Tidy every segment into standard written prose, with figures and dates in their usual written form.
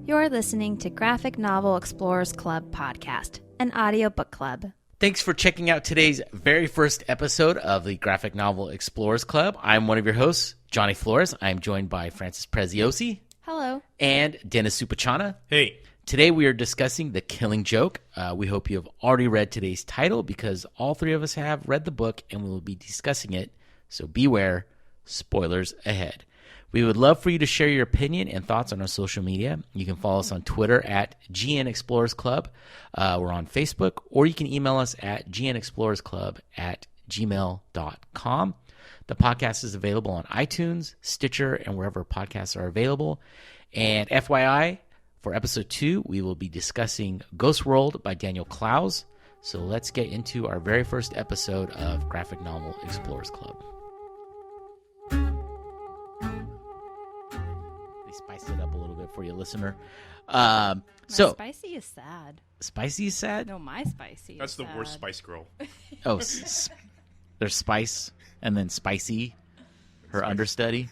You're listening to Graphic Novel Explorers Club podcast, an audiobook club. Thanks for checking out today's very first episode of the Graphic Novel Explorers Club. I'm one of your hosts, Johnny Flores. I'm joined by Francis Preziosi. Hello. And Dennis Supachana. Hey. Today we are discussing The Killing Joke. We hope you have already read today's title because all three of us have read the book and we will be discussing it. So beware, spoilers ahead. We would love for you to share your opinion and thoughts on our social media. You can follow us on Twitter at GN Explorers Club. We're on Facebook, or you can email us at gnexplorersclub@gmail.com. The podcast is available on iTunes, Stitcher, and wherever podcasts are available. And FYI, for episode 2, we will be discussing Ghost World by Daniel Clowes. So let's get into our very first episode of Graphic Novel Explorers Club. Spice it up a little bit for you, listener. Spicy is sad. Spicy is sad? No, my spicy That's is the sad. worst Spice Girl. Oh, there's Spice and then Spicy, her understudy.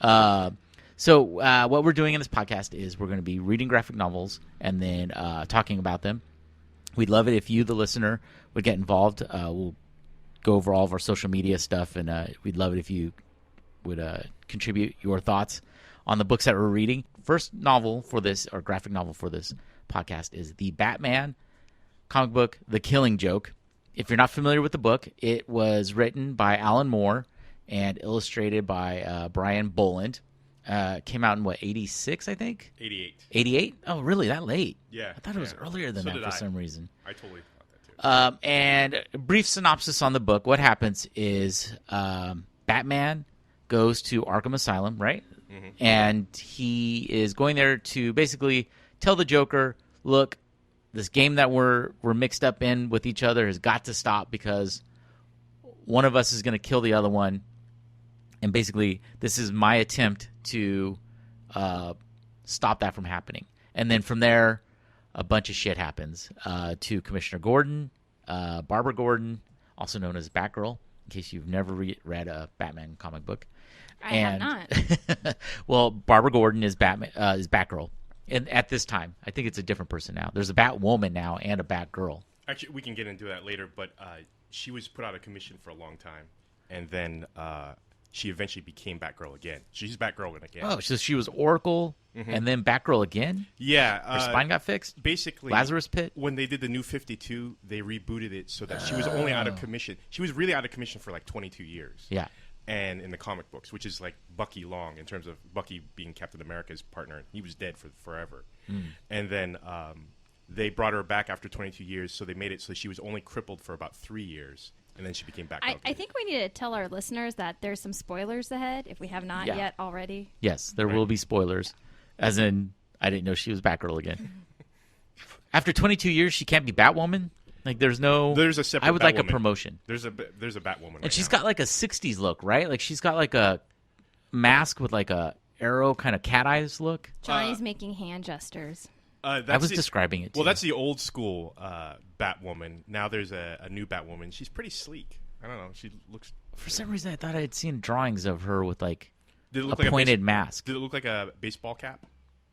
So what we're doing in this podcast is we're going to be reading graphic novels and then talking about them. We'd love it if you, the listener, would get involved. We'll go over all of our social media stuff, and we'd love it if you would contribute your thoughts on the books that we're reading. First novel for this, or graphic novel for this podcast, is the Batman comic book, The Killing Joke. If you're not familiar with the book, it was written by Alan Moore and illustrated by Brian Bolland. Came out in, 86, I think? 88. 88? Oh, really? That late? Yeah. I thought it was earlier than that for some reason. I totally thought that too. And a brief synopsis on the book. What happens is Batman goes to Arkham Asylum, right? Mm-hmm. And he is going there to basically tell the Joker, look, this game that we're mixed up in with each other has got to stop because one of us is going to kill the other one. And basically, this is my attempt to stop that from happening. And then from there, a bunch of shit happens to Commissioner Gordon, Barbara Gordon, also known as Batgirl, in case you've never read a Batman comic book. I have not. Well, Barbara Gordon is Batgirl. And at this time, I think it's a different person now. There's a Batwoman now and a Batgirl. Actually, we can get into that later, but she was put out of commission for a long time. And then she eventually became Batgirl again. She's Batgirl again. Oh, so she was Oracle and then Batgirl again? Yeah. Her spine got fixed? Basically, Lazarus Pit? When they did the New 52, they rebooted it so that she was only out of commission. She was really out of commission for like 22 years. Yeah. And in the comic books, which is like Bucky Long in terms of Bucky being Captain America's partner. He was dead for forever. And then they brought her back after 22 years, so they made it so she was only crippled for about 3 years, and then she became Batgirl. I think we need to tell our listeners that there's some spoilers ahead if we have not yet already. Yes, there will be spoilers. As in, I didn't know she was Batgirl again. After 22 years, she can't be Batwoman? Like, there's a separate I would Batwoman. like a promotion. There's a Batwoman, and she's got like a 60s look, right? Like she's got like a mask with like a arrow kind of cat eyes look. Johnny's making hand gestures. I was describing it too. Well, that's the old school Batwoman. Now there's a new Batwoman. She's pretty sleek. I don't know. She looks. For some reason, I thought I had seen drawings of her with like Did it look a pointed mask. Did it look like a baseball cap?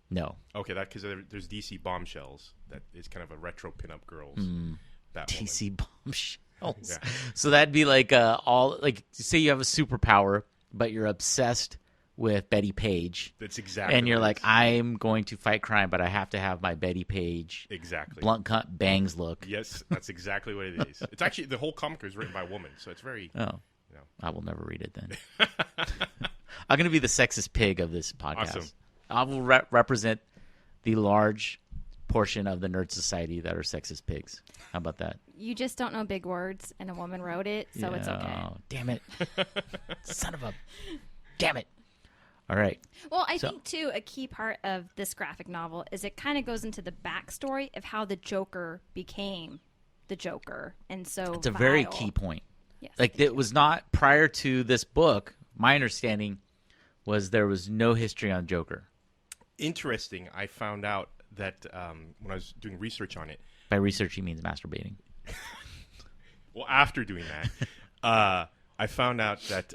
No. Okay, that because there's DC Bombshells. That is kind of a retro pinup girls. Batwoman. DC Bombshells. Yeah. So that'd be like all like say you have a superpower, but you're obsessed with Betty Page. That's exactly. And you're what like, it is. I'm going to fight crime, but I have to have my Betty Page Exactly. blunt cut bangs look. Yes, that's exactly what it is. It's actually the whole comic is written by a woman, so it's very. Oh, You know. I will never read it then. I'm going to be the sexist pig of this podcast. Awesome. I will represent the large portion of the nerd society that are sexist pigs. How about that? You just don't know big words, and a woman wrote it, so it's okay. Oh, damn it. Son of a... Damn it. All right. Well, I think, too, a key part of this graphic novel is it kind of goes into the backstory of how the Joker became the Joker. And so it's a very key point. Yes, like, it was not prior to this book, my understanding was there was no history on Joker. Interesting. I found out that when I was doing research on it. By research, he means masturbating. Well, after doing that, I found out that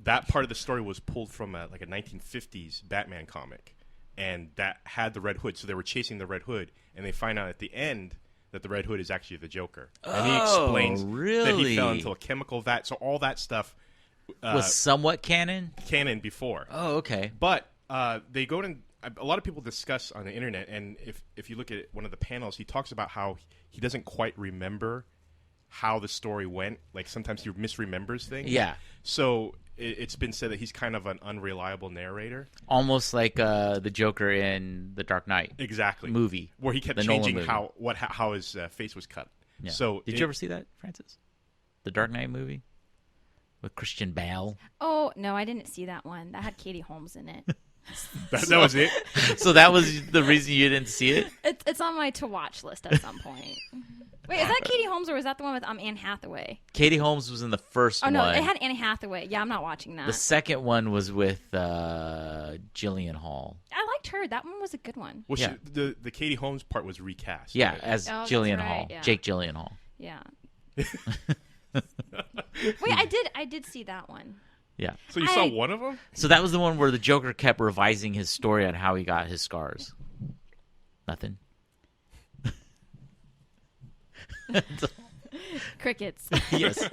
that part of the story was pulled from like a 1950s Batman comic. and that had the Red Hood. So they were chasing the Red Hood, and they find out at the end that the Red Hood is actually the Joker. And he explains that he fell into a chemical vat. So all that stuff was somewhat canon before. Oh, okay. But they go to a lot of people discuss on the internet, and if you look at one of the panels, he talks about how he doesn't quite remember how the story went. Like sometimes he misremembers things. Yeah. So it's been said that he's kind of an unreliable narrator. Almost like the Joker in the Dark Knight movie. Where he kept changing how his face was cut. Yeah. So Did you ever see that, Francis? The Dark Knight movie? With Christian Bale? Oh, no, I didn't see that one. That had Katie Holmes in it. that was it? So that was the reason you didn't see it? It's on my to-watch list at some point. Wait, is that Katie Holmes or was that the one with Anne Hathaway? Katie Holmes was in the first one. Oh, no, it had Anne Hathaway. Yeah, I'm not watching that. The second one was with Gillian Hall. I liked her. That one was a good one. Well, Yeah. the Katie Holmes part was recast. Yeah, right? as Oh, Gillian that's right, Hall. yeah. Jake Gyllenhaal. Yeah. Wait, I did see that one. Yeah. So you saw one of them? So that was the one where the Joker kept revising his story on how he got his scars. Nothing. Crickets. Yes.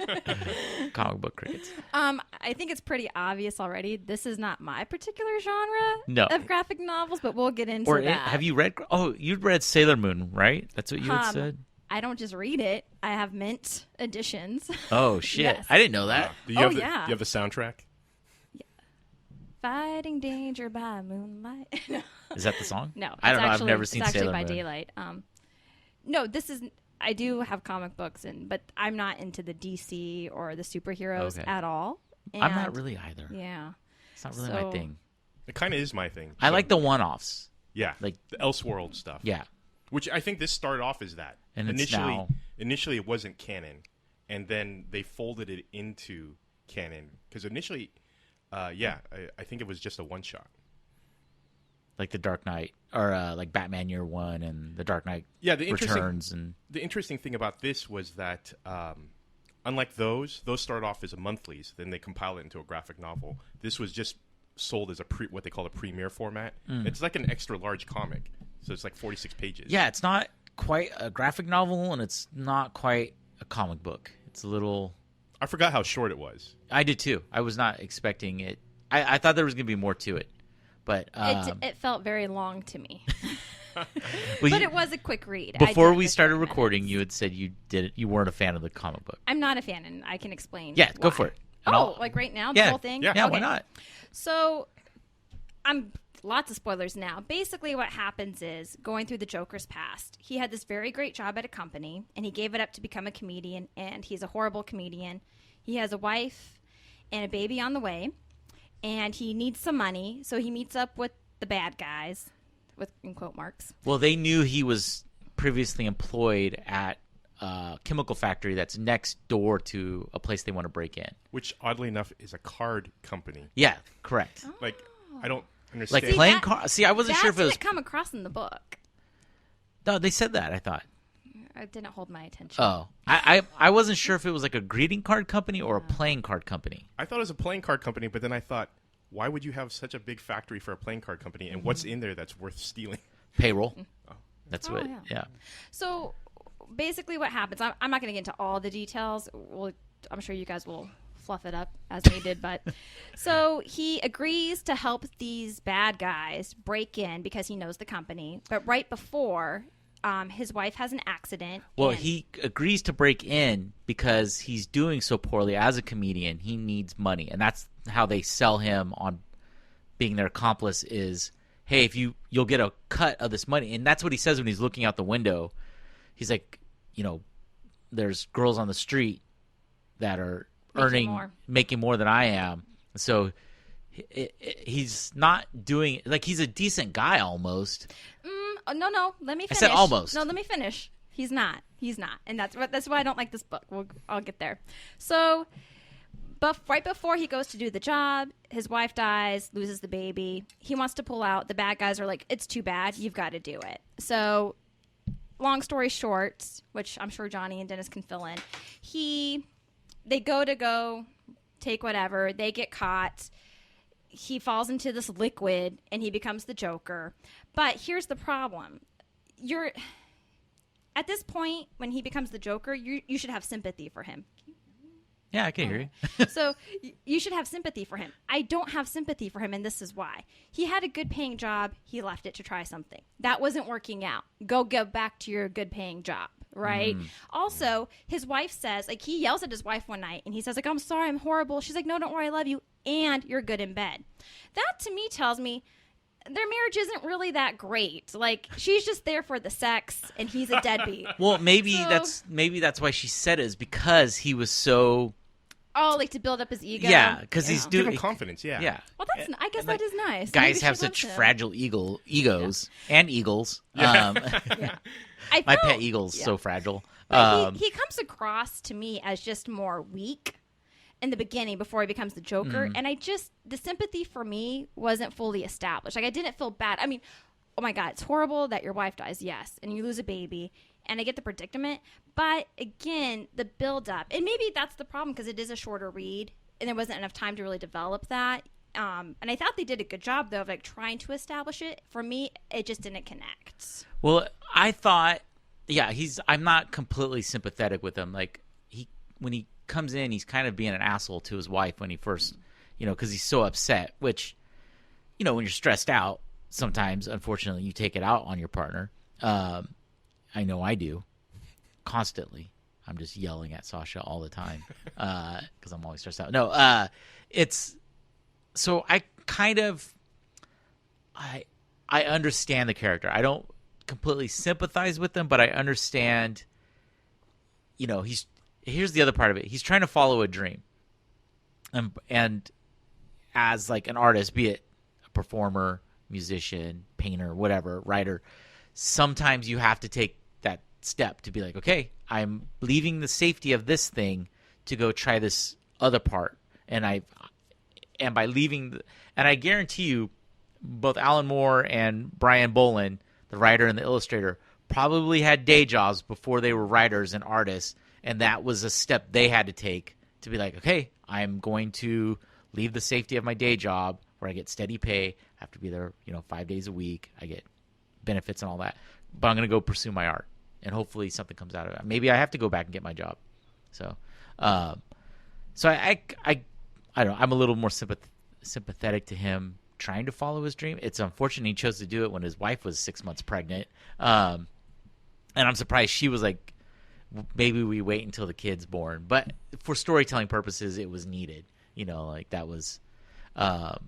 Comic book crickets. I think it's pretty obvious already. This is not my particular genre No. of graphic novels, but we'll get into Or that. have you read? Oh, you'd read Sailor Moon, right? That's what you had said. I don't just read it. I have mint editions. Oh shit! Yes. I didn't know that. Do you have yeah. Do you have the soundtrack? Fighting danger by moonlight. No. Is that the song? No, I don't know. Actually, I've never seen it's actually Sailor by Moon. Daylight. No, this is. I do have comic books, but I'm not into the DC or the superheroes Okay. at all. I'm not And- really either. Yeah. It's not really my So- thing. It kind of is my thing. I So, like the one-offs. yeah, like- the Elseworld stuff. Yeah. Which I think this started off as that. And it's now- Initially, it wasn't canon, and then they folded it into canon. Because initially, I think it was just a one-shot. Like the Dark Knight, or like Batman Year One and the Dark Knight The Returns, and the interesting thing about this was that, unlike those started off as a monthlies, then they compiled it into a graphic novel. This was just sold as what they call a premiere format. It's like an extra large comic, so it's like 46 pages. yeah, it's not quite a graphic novel, and it's not quite a comic book. It's a little. I forgot how short it was. I did too. I was not expecting it. I thought there was going to be more to it, but It felt very long to me. well, But you- it was a quick read. before I did we the started 30 recording, minutes. you had said you weren't a fan of the comic book. I'm not a fan, and I can explain. Yeah, go why. for it. And I'll- Like right now, the Yeah, whole thing? yeah. Yeah, Okay. why not? So, lots of spoilers now. Basically, what happens is going through the Joker's past. He had this very great job at a company, and he gave it up to become a comedian. And he's a horrible comedian. He has a wife and a baby on the way, and he needs some money. So he meets up with the bad guys, with in quote marks. Well, they knew he was previously employed at a chemical factory that's next door to a place they want to break in. Which, oddly enough, is a card company. Yeah, correct. Like, I don't Like understand. playing that- cards. See, I wasn't That sure if it was. didn't come across in the book. No, they said that. I thought. It didn't hold my attention. Oh, I wasn't sure if it was like a greeting card company or a playing card company. I thought it was a playing card company, but then I thought, why would you have such a big factory for a playing card company, and what's in there that's worth stealing? Payroll. That's Oh, what. yeah. Yeah. So basically, what happens? I'm not going to get into all the details. I'm sure you guys will fluff it up as needed. But so he agrees to help these bad guys break in because he knows the company. But right before, his wife has an accident. Well, and- he agrees to break in because he's doing so poorly as a comedian. He needs money, and that's how they sell him on being their accomplice. Is hey, if you'll get a cut of this money, and that's what he says when he's looking out the window. He's like, there's girls on the street that are making more than I am. So he's not doing like he's a decent guy almost. No. Let me finish. said almost. No, let me finish. He's not, and that's why I don't like this book. I'll get there. So, right before he goes to do the job, his wife dies, loses the baby. He wants to pull out. The bad guys are like, "It's too bad. You've got to do it." So, long story short, which I'm sure Johnny and Dennis can fill in, they go take whatever. They get caught. he falls into this liquid and he becomes the Joker. But here's the problem. At this point, when he becomes the Joker, you should have sympathy for him. Yeah, I can hear you. So you should have sympathy for him. I don't have sympathy for him, and this is why. He had a good-paying job. He left it to try something. That wasn't working out. Go back to your good-paying job, right? Also, his wife says, like, he yells at his wife one night, and he says, like, I'm sorry, I'm horrible. She's like, no, don't worry, I love you, and you're good in bed. That, to me, tells me their marriage isn't really that great. Like, she's just there for the sex, and he's a deadbeat. Well, maybe that's why she said it, is because he was so... Oh, like to build up his ego? Yeah, because he's Give doing... him confidence, yeah. Yeah. Well, I guess that is nice. Guys Maybe she have such loves him. fragile egos and eagles. Yeah. Yeah. My pet eagle's so fragile. But he comes across to me as just more weak in the beginning before he becomes the Joker. And the sympathy for me wasn't fully established. Like, I didn't feel bad. I mean, oh my God, it's horrible that your wife dies, yes, and you lose a baby. And I get the predicament. But again, the build up, and maybe that's the problem because it is a shorter read and there wasn't enough time to really develop that. And I thought they did a good job though of like trying to establish it. For me, it just didn't connect. Well, I thought, I'm not completely sympathetic with him. Like when he comes in, he's kind of being an asshole to his wife when he first, because he's so upset, which, when you're stressed out, sometimes, unfortunately, you take it out on your partner. I know I do. Constantly. I'm just yelling at Sasha all the time because I'm always stressed out. No, it's... So I kind of... I understand the character. I don't completely sympathize with him, but I understand... Here's the other part of it. He's trying to follow a dream. And as like an artist, be it a performer, musician, painter, whatever, writer, sometimes you have to take that step to be like, okay, I'm leaving the safety of this thing to go try this other part. And I guarantee you, both Alan Moore and Brian Bolland, the writer and the illustrator, probably had day jobs before they were writers and artists. And that was a step they had to take to be like, okay, I'm going to leave the safety of my day job where I get steady pay. I have to be there, 5 days a week. I get benefits and all that. But I'm going to go pursue my art. And hopefully something comes out of it. Maybe I have to go back and get my job. So, I don't know. I'm a little more sympathetic to him trying to follow his dream. It's unfortunate he chose to do it when his wife was 6 months pregnant. And I'm surprised she was like, maybe we wait until the kid's born. But for storytelling purposes, it was needed. That was... but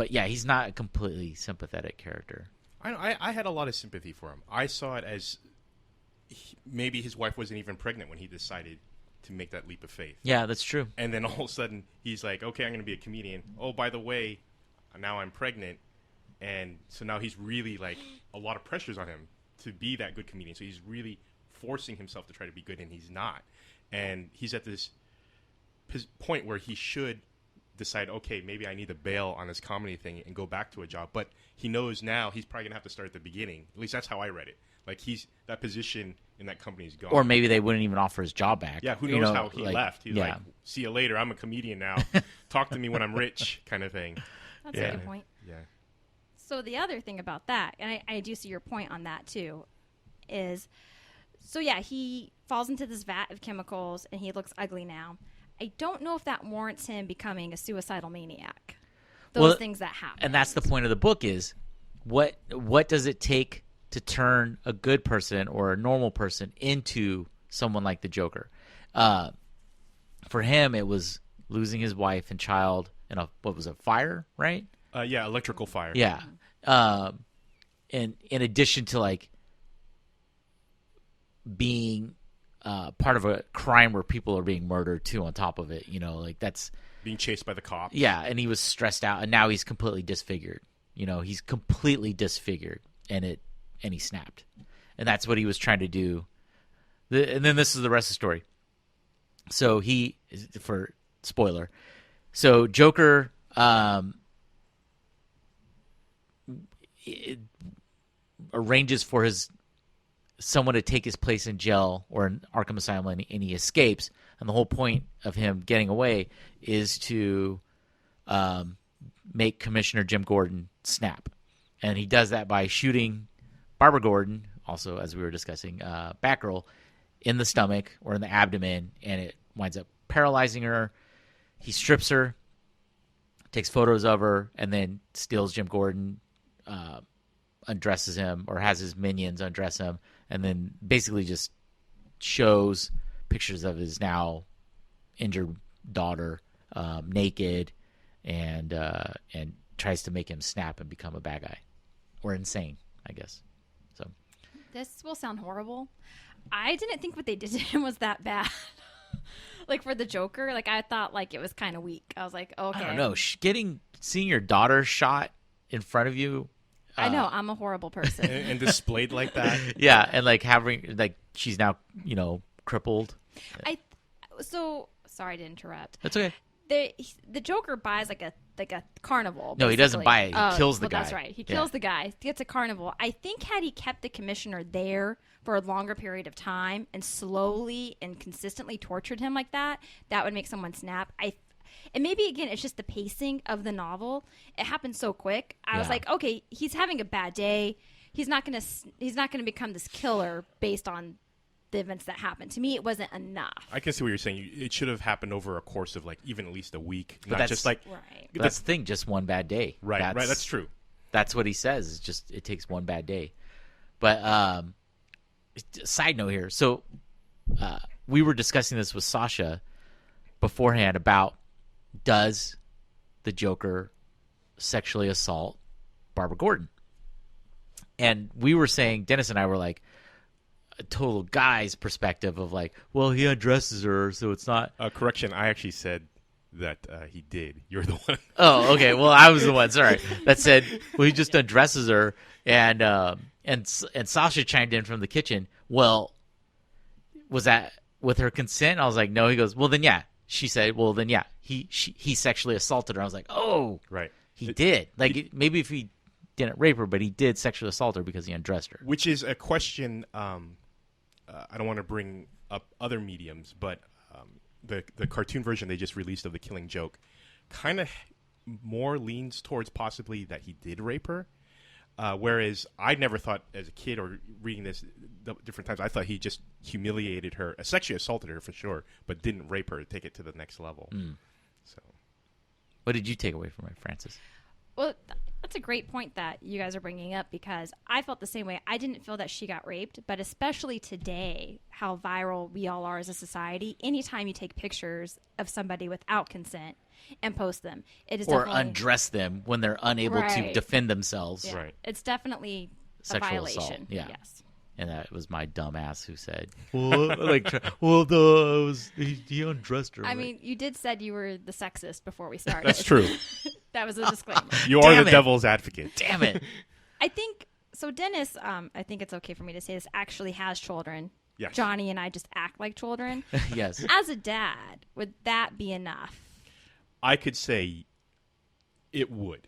yeah, he's not a completely sympathetic character. I had a lot of sympathy for him. I saw it as maybe his wife wasn't even pregnant when he decided to make that leap of faith. Yeah, that's true. And then all of a sudden, he's like, okay, I'm going to be a comedian. Oh, by the way, now I'm pregnant. And so now he's really like a lot of pressures on him to be that good comedian. So he's really forcing himself to try to be good, and he's not. And he's at this point where he should decide, okay, maybe I need to bail on this comedy thing and go back to a job. But he knows now he's probably going to have to start at the beginning. At least that's how I read it. Like, that position in that company is gone. Or maybe they wouldn't even offer his job back. Yeah, who knows how he left. He's like, see you later. I'm a comedian now. Talk to me when I'm rich, kind of thing. That's a good point. Yeah. So the other thing about that, and I do see your point on that too, is, so yeah, he falls into this vat of chemicals and he looks ugly now. I don't know if that warrants him becoming a suicidal maniac. Those things that happen. And that's the point of the book is, what does it take to turn a good person or a normal person into someone like the Joker? For him, it was losing his wife and child in a fire, right? Yeah, electrical fire. Yeah. And in addition to like being part of a crime where people are being murdered too on top of it, like that's being chased by the cops. Yeah, and he was stressed out, and now he's completely disfigured. He's completely disfigured, and he snapped. And that's what he was trying to do. And then this is the rest of the story. So for spoiler, so Joker arranges for someone to take his place in jail or in Arkham Asylum, and he escapes. And the whole point of him getting away is to make Commissioner Jim Gordon snap. And he does that by shooting Barbara Gordon, also, as we were discussing, Batgirl, in the stomach or in the abdomen, and it winds up paralyzing her. He strips her, takes photos of her, and then steals Jim Gordon, undresses him, or has his minions undress him, and then basically just shows pictures of his now injured daughter naked, and tries to make him snap and become a bad guy, or insane, I guess. So This will sound horrible. I didn't think what they did to him was that bad. Like for the Joker, like I thought like it was kind of weak. I was like, okay. I don't know. Seeing your daughter shot in front of you. I know I'm a horrible person. and displayed like that. Yeah, and like having like she's now crippled. So sorry to interrupt. That's okay. The Joker buys like a carnival. No, he doesn't basically. buy it. He kills the guy. That's right. He kills the guy. Gets a carnival. I think had he kept the commissioner there for a longer period of time and slowly and consistently tortured him like that, that would make someone snap. And maybe again, it's just the pacing of the novel. It happened so quick. I was like, okay, he's having a bad day. He's not gonna become this killer based on the events that happened. To me, it wasn't enough. I can see what you're saying. It should have happened over a course of like even at least a week, But not just like right. But that's the thing. Just one bad day. right. That's true. That's what he says. It's just it takes one bad day. But side note here. So we were discussing this with Sasha beforehand about does the Joker sexually assault Barbara Gordon? And we were saying, Dennis and I were like, a total guy's perspective of like, well, he undresses her, so it's not. Correction, I actually said that he did. You're the one. Oh, okay. Well, I was the one. Sorry, that said. Well, he just undresses her, and Sasha chimed in from the kitchen. Well, was that with her consent? I was like, no. He goes, well, then yeah. She said, well, then yeah. He sexually assaulted her. I was like, oh, Right. he did. Like maybe if he didn't rape her, but he did sexually assault her because he undressed her. Which is a question. I don't want to bring up other mediums, but the cartoon version they just released of The Killing Joke kind of more leans towards possibly that he did rape her. Whereas I never thought as a kid or reading this different times, I thought he just humiliated her, sexually assaulted her for sure, but didn't rape her, take it to the next level. So, What did you take away from it, Francis? Well, that's a great point that you guys are bringing up because I felt the same way. I didn't feel that she got raped, but especially today, how viral we all are as a society, anytime you take pictures of somebody without consent and post them, it is Or definitely undress them when they're unable to Right. defend themselves. Yeah. Right. It's definitely a Sexual violation. assault, yeah. Yes. And that was my dumb ass who said, he undressed her. I mean, you did said you were the sexist before we started. that's true. That was a disclaimer. You are Damn the it. devil's advocate. damn it. I think so. Dennis, I think it's okay for me to say this, actually has children. Yes. Johnny and I just act like children. Yes. As a dad, would that be enough? I could say it would.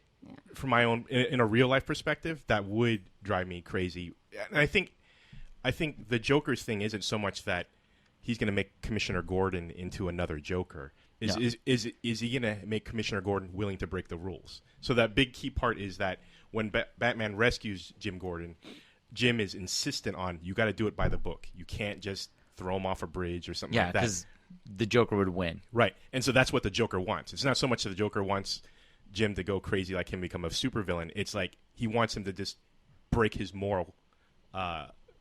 From my own, in a real life perspective, that would drive me crazy. And I think the Joker's thing isn't so much that he's going to make Commissioner Gordon into another Joker. Is he going to make Commissioner Gordon willing to break the rules? So that big key part is that when Batman rescues Jim Gordon, Jim is insistent on you got to do it by the book. You can't just throw him off a bridge or something Yeah, like that. because the Joker would win. Right. And so that's what the Joker wants. It's not so much that the Joker wants Jim to go crazy like him, become a supervillain. It's like he wants him to just break his moral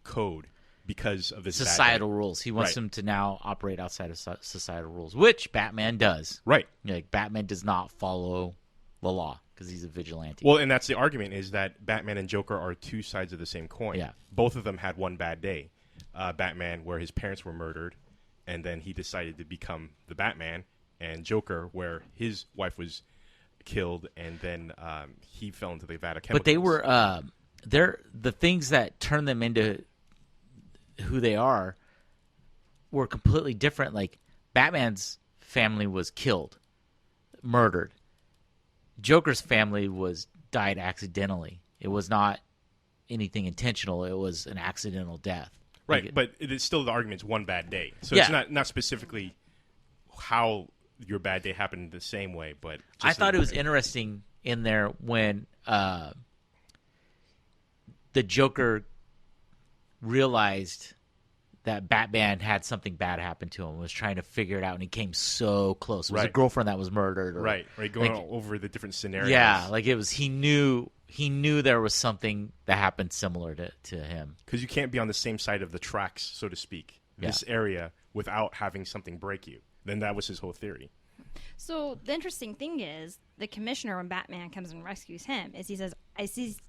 code because of this Societal rules. He wants Right. him to now operate outside of societal rules, which Batman does. Right. Like Batman does not follow the law because he's a vigilante. Well, and that's the argument is that Batman and Joker are two sides of the same coin. Yeah. Both of them had one bad day. Batman, where his parents were murdered, and then he decided to become the Batman, and Joker, where his wife was killed, and then he fell into the vat of chemicals. But they were they're the things that turn them into who they are were completely different. Like Batman's family was killed, murdered. Joker's family died accidentally. It was not anything intentional. It was an accidental death. Right, Like, but it is still the argument's one bad day. So Yeah. it's not specifically how your bad day happened the same way. But I thought it was interesting in there when the Joker realized that Batman had something bad happen to him, was trying to figure it out, and he came so close. It was a girlfriend that was murdered. Or, right, going all over the different scenarios. Yeah, like it was. He knew there was something that happened similar to him. Because you can't be on the same side of the tracks, so to speak, this area, without having something break you. Then that was his whole theory. So the interesting thing is, the commissioner, when Batman comes and rescues him, is he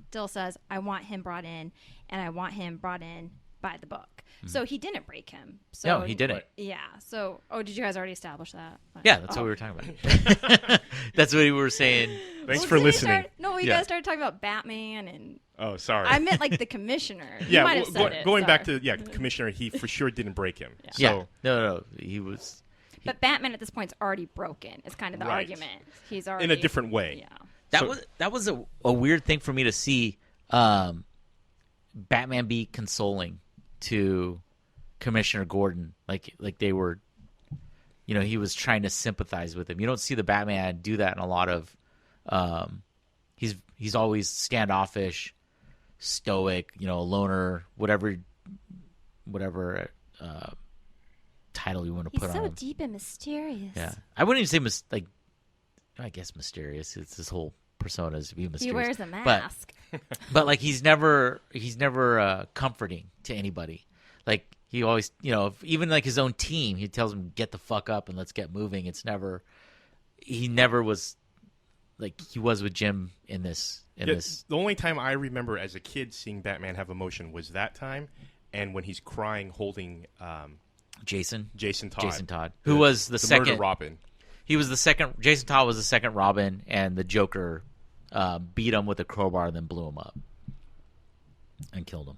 still says, I want him brought in, and I want him brought in by the book. So he didn't break him. So no, he didn't. Yeah. So, did you guys already establish that? Yeah, that's what we were talking about. That's what we were saying. Thanks for listening. You guys started talking about Batman and... Oh, sorry. I meant like the commissioner. Yeah, you might have said it. Going back to commissioner, he for sure didn't break him. Yeah. So, No, he was... But Batman at this point is already broken. It's kind of the argument. He's already... in a different way. Yeah. That was a weird thing for me to see Batman be consoling to Commissioner Gordon, like they were, he was trying to sympathize with him. You don't see the Batman do that in a lot of. He's always standoffish, stoic, a loner, whatever title you want to put on him. He's so deep and mysterious. Yeah, I wouldn't even say I guess mysterious. It's his whole persona is to be mysterious. He wears a mask. But like he's never comforting to anybody. Like he always, even like his own team, he tells them get the fuck up and let's get moving. He never was like he was with Jim in this. The only time I remember as a kid seeing Batman have emotion was that time, and when he's crying holding Jason Todd, who was the second murder Robin. He was the second. Jason Todd was the second Robin, and the Joker beat him with a crowbar and then blew him up and killed him.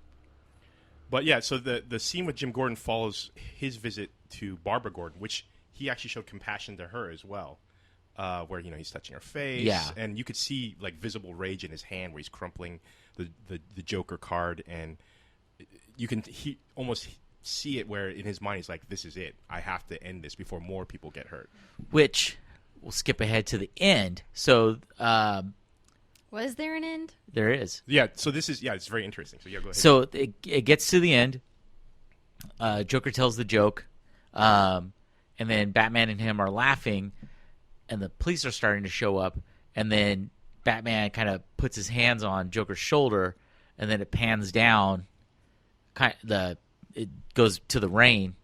But yeah, so the scene with Jim Gordon follows his visit to Barbara Gordon, which he actually showed compassion to her as well, where he's touching her face, and you could see like visible rage in his hand where he's crumpling the Joker card, and you can almost see it where in his mind he's like, this is it, I have to end this before more people get hurt. Which we'll skip ahead to the end. So was there an end? There is. Yeah, so this is it's very interesting. So yeah, go ahead. So it gets to the end. Joker tells the joke, and then Batman and him are laughing, and the police are starting to show up, and then Batman kind of puts his hands on Joker's shoulder, and then it pans down. It goes to the rain,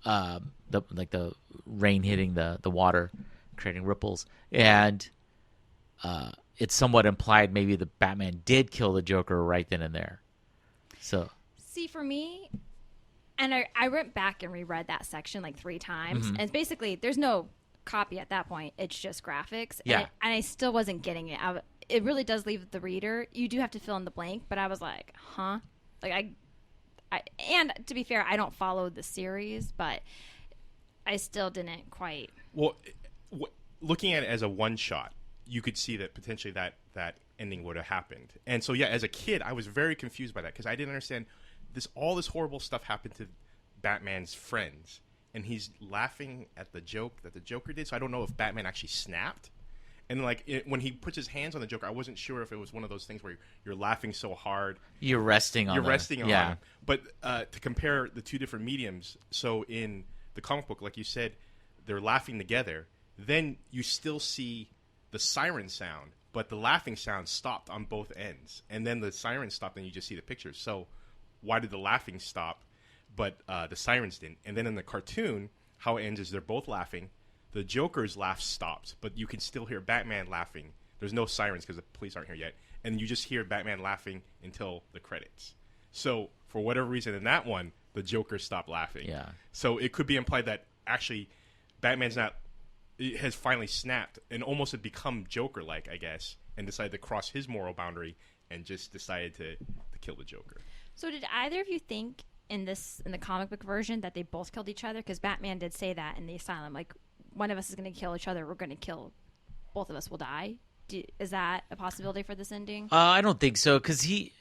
the rain hitting the water, creating ripples, and it's somewhat implied maybe the Batman did kill the Joker right then and there. So, see, for me, and I went back and reread that section like 3 times, and it's basically there's no copy at that point; it's just graphics. Yeah, and I still wasn't getting it. It really does leave the reader. You do have to fill in the blank, but I was like, huh, like and to be fair, I don't follow the series, but I still didn't quite. Well, looking at it as a one shot, you could see that potentially that ending would have happened. And so, yeah, as a kid, I was very confused by that because I didn't understand all this horrible stuff happened to Batman's friends, and he's laughing at the joke that the Joker did. So I don't know if Batman actually snapped. And when he puts his hands on the Joker, I wasn't sure if it was one of those things where you're laughing so hard. You're resting on him. But to compare the two different mediums, so in the comic book, like you said, they're laughing together. Then you still see the siren sound, but the laughing sound stopped on both ends. And then the siren stopped and you just see the pictures. So why did the laughing stop, but the sirens didn't? And then in the cartoon, how it ends is they're both laughing. The Joker's laugh stops, but you can still hear Batman laughing. There's no sirens because the police aren't here yet. And you just hear Batman laughing until the credits. So, for whatever reason, in that one, the Joker stopped laughing. Yeah. So, it could be implied that actually Batman's has finally snapped and almost had become Joker-like, I guess, and decided to cross his moral boundary and just decided to kill the Joker. So, did either of you think in the comic book version that they both killed each other? Because Batman did say that in the asylum, like, one of us is going to kill each other. We're going to kill. Both of us will die. Is that a possibility for this ending? I don't think so because he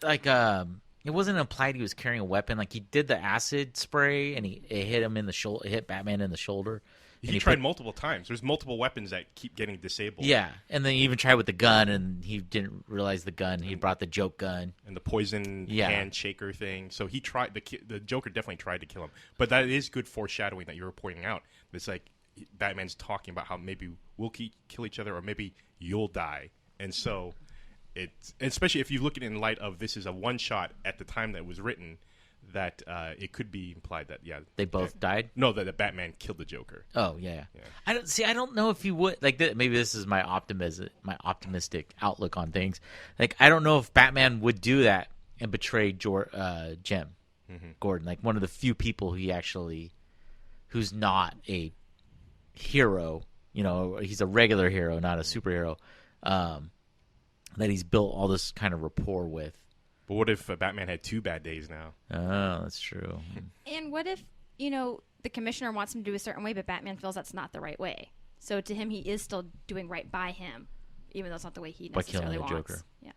like it wasn't implied he was carrying a weapon. Like he did the acid spray and it hit him in the shoulder. It hit Batman in the shoulder, He tried multiple times. There's multiple weapons that keep getting disabled. Yeah, and then he even tried with the gun, and he didn't realize the gun. He brought the joke gun. And the poison hand shaker thing. So he tried. The Joker definitely tried to kill him. But that is good foreshadowing that you were pointing out. It's like Batman's talking about how maybe we'll kill each other, or maybe you'll die. And so, especially if you look at it in light of this is a one-shot at the time that it was written, that it could be implied that they both died. No, that the Batman killed the Joker. Oh yeah. I don't know if he would like. Maybe this is my optimistic outlook on things. Like I don't know if Batman would do that and betray Jim Gordon, like one of the few people who's not a hero. You know, he's a regular hero, not a superhero. That he's built all this kind of rapport with. But what if Batman had 2 bad days now? Oh, that's true. And what if, the commissioner wants him to do a certain way, but Batman feels that's not the right way? So to him, he is still doing right by him, even though it's not the way he necessarily wants. By killing the Joker. Yeah.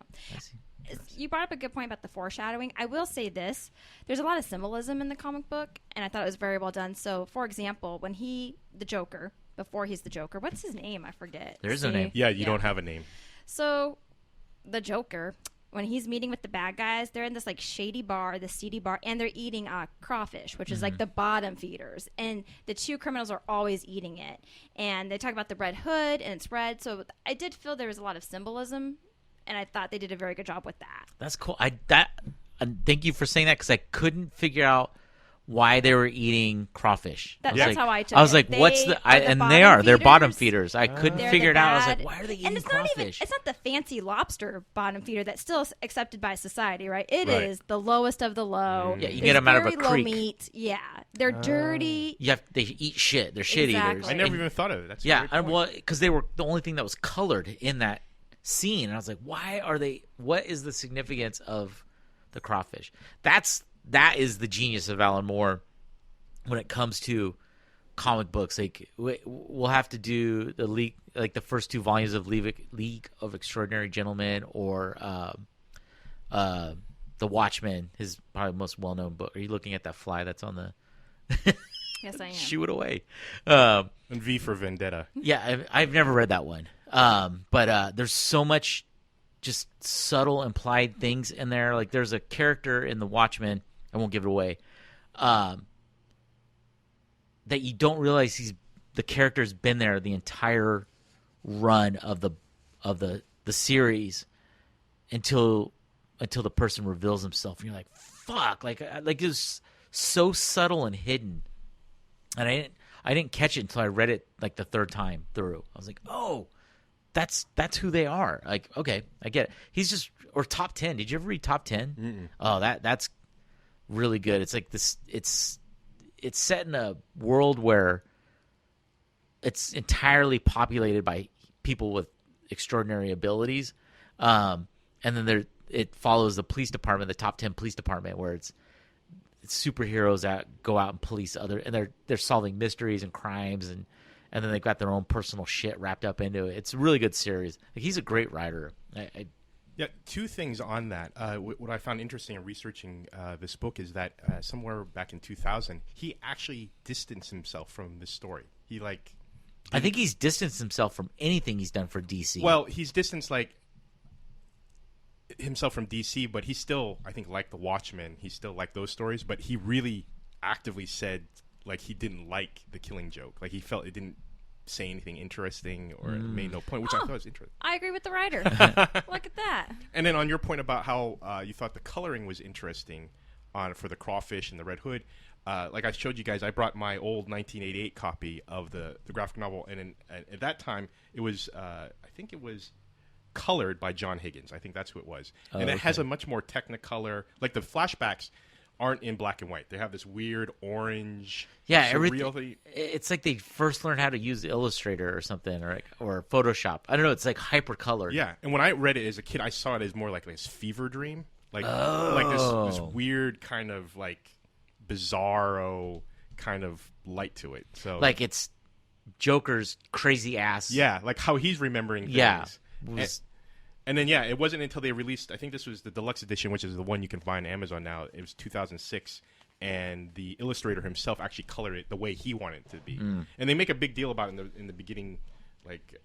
You brought up a good point about the foreshadowing. I will say this. There's a lot of symbolism in the comic book, and I thought it was very well done. So, for example, when the Joker, before he's the Joker, what's his name? I forget. There is no name. Yeah, you don't have a name. So, the Joker, when he's meeting with the bad guys, they're in this like shady bar, the seedy bar, and they're eating crawfish, which is like the bottom feeders. And the 2 criminals are always eating it. And they talk about the Red Hood, and it's red. So I did feel there was a lot of symbolism, and I thought they did a very good job with that. That's cool. Thank you for saying that, because I couldn't figure out why they were eating crawfish. That's how I took it. I was like, what's they're bottom feeders. I couldn't figure it out. I was like, why are they eating and it's crawfish? It's not the fancy lobster bottom feeder that's still accepted by society, right? It is the lowest of the low. Yeah, you get them out of a low creek. Meat. Yeah, they're dirty. They eat shit. They're shit eaters. I never even thought of it. That's because they were the only thing that was colored in that scene. And I was like, why are they? What is the significance of the crawfish? That is the genius of Alan Moore when it comes to comic books. Like we'll have to do the League, like the first 2 volumes of League of Extraordinary Gentlemen, or The Watchmen, his probably most well-known book. Are you looking at that fly that's on the? Yes, I am. Shoo it away. And V for Vendetta. Yeah, I've never read that one. But there's so much just subtle implied things in there. Like there's a character in The Watchmen, I won't give it away, that you don't realize the character's been there the entire run of the series until the person reveals himself, and you're like, fuck, like it's so subtle and hidden. And I didn't catch it until I read it like the 3rd time through. I was like, oh, that's who they are. Like, okay, I get it. He's just, or Top 10. Did you ever read Top 10? Mm-mm. Oh, that's really good. It's like this. It's set in a world where it's entirely populated by people with extraordinary abilities, and then it follows the police department, the Top 10 police department, where it's superheroes that go out and police and they're solving mysteries and crimes, and then they've got their own personal shit wrapped up into it. It's a really good series. Like, he's a great writer. Yeah, 2 things on that. What I found interesting in researching this book is that somewhere back in 2000, he actually distanced himself from this story. I think he's distanced himself from anything he's done for DC. Well, he's distanced himself from DC, but he still, I think, liked The Watchmen. He still liked those stories, but he really actively said he didn't like the Killing Joke. Like, he felt it didn't say anything interesting or made no point, which I thought was interesting. I agree with the writer. Look at that. And then on your point about how you thought the coloring was interesting for the crawfish and the Red Hood, like I showed you guys, I brought my old 1988 copy of the graphic novel, and at that time it was I think it was colored by John Higgins. I think that's who it was. And it has a much more technicolor, like the flashbacks aren't in black and white. They have this weird orange. Yeah, everything. It's like they first learned how to use Illustrator or something, or Photoshop. I don't know. It's like hyper colored. Yeah, and when I read it as a kid, I saw it as more like this fever dream, like this weird kind of like bizarro kind of light to it. So like it's Joker's crazy ass. Yeah, like how he's remembering things. Yeah. And then, it wasn't until they released, I think this was the deluxe edition, which is the one you can find on Amazon now. It was 2006. and the illustrator himself actually colored it the way he wanted it to be. And they make a big deal about it in the beginning, like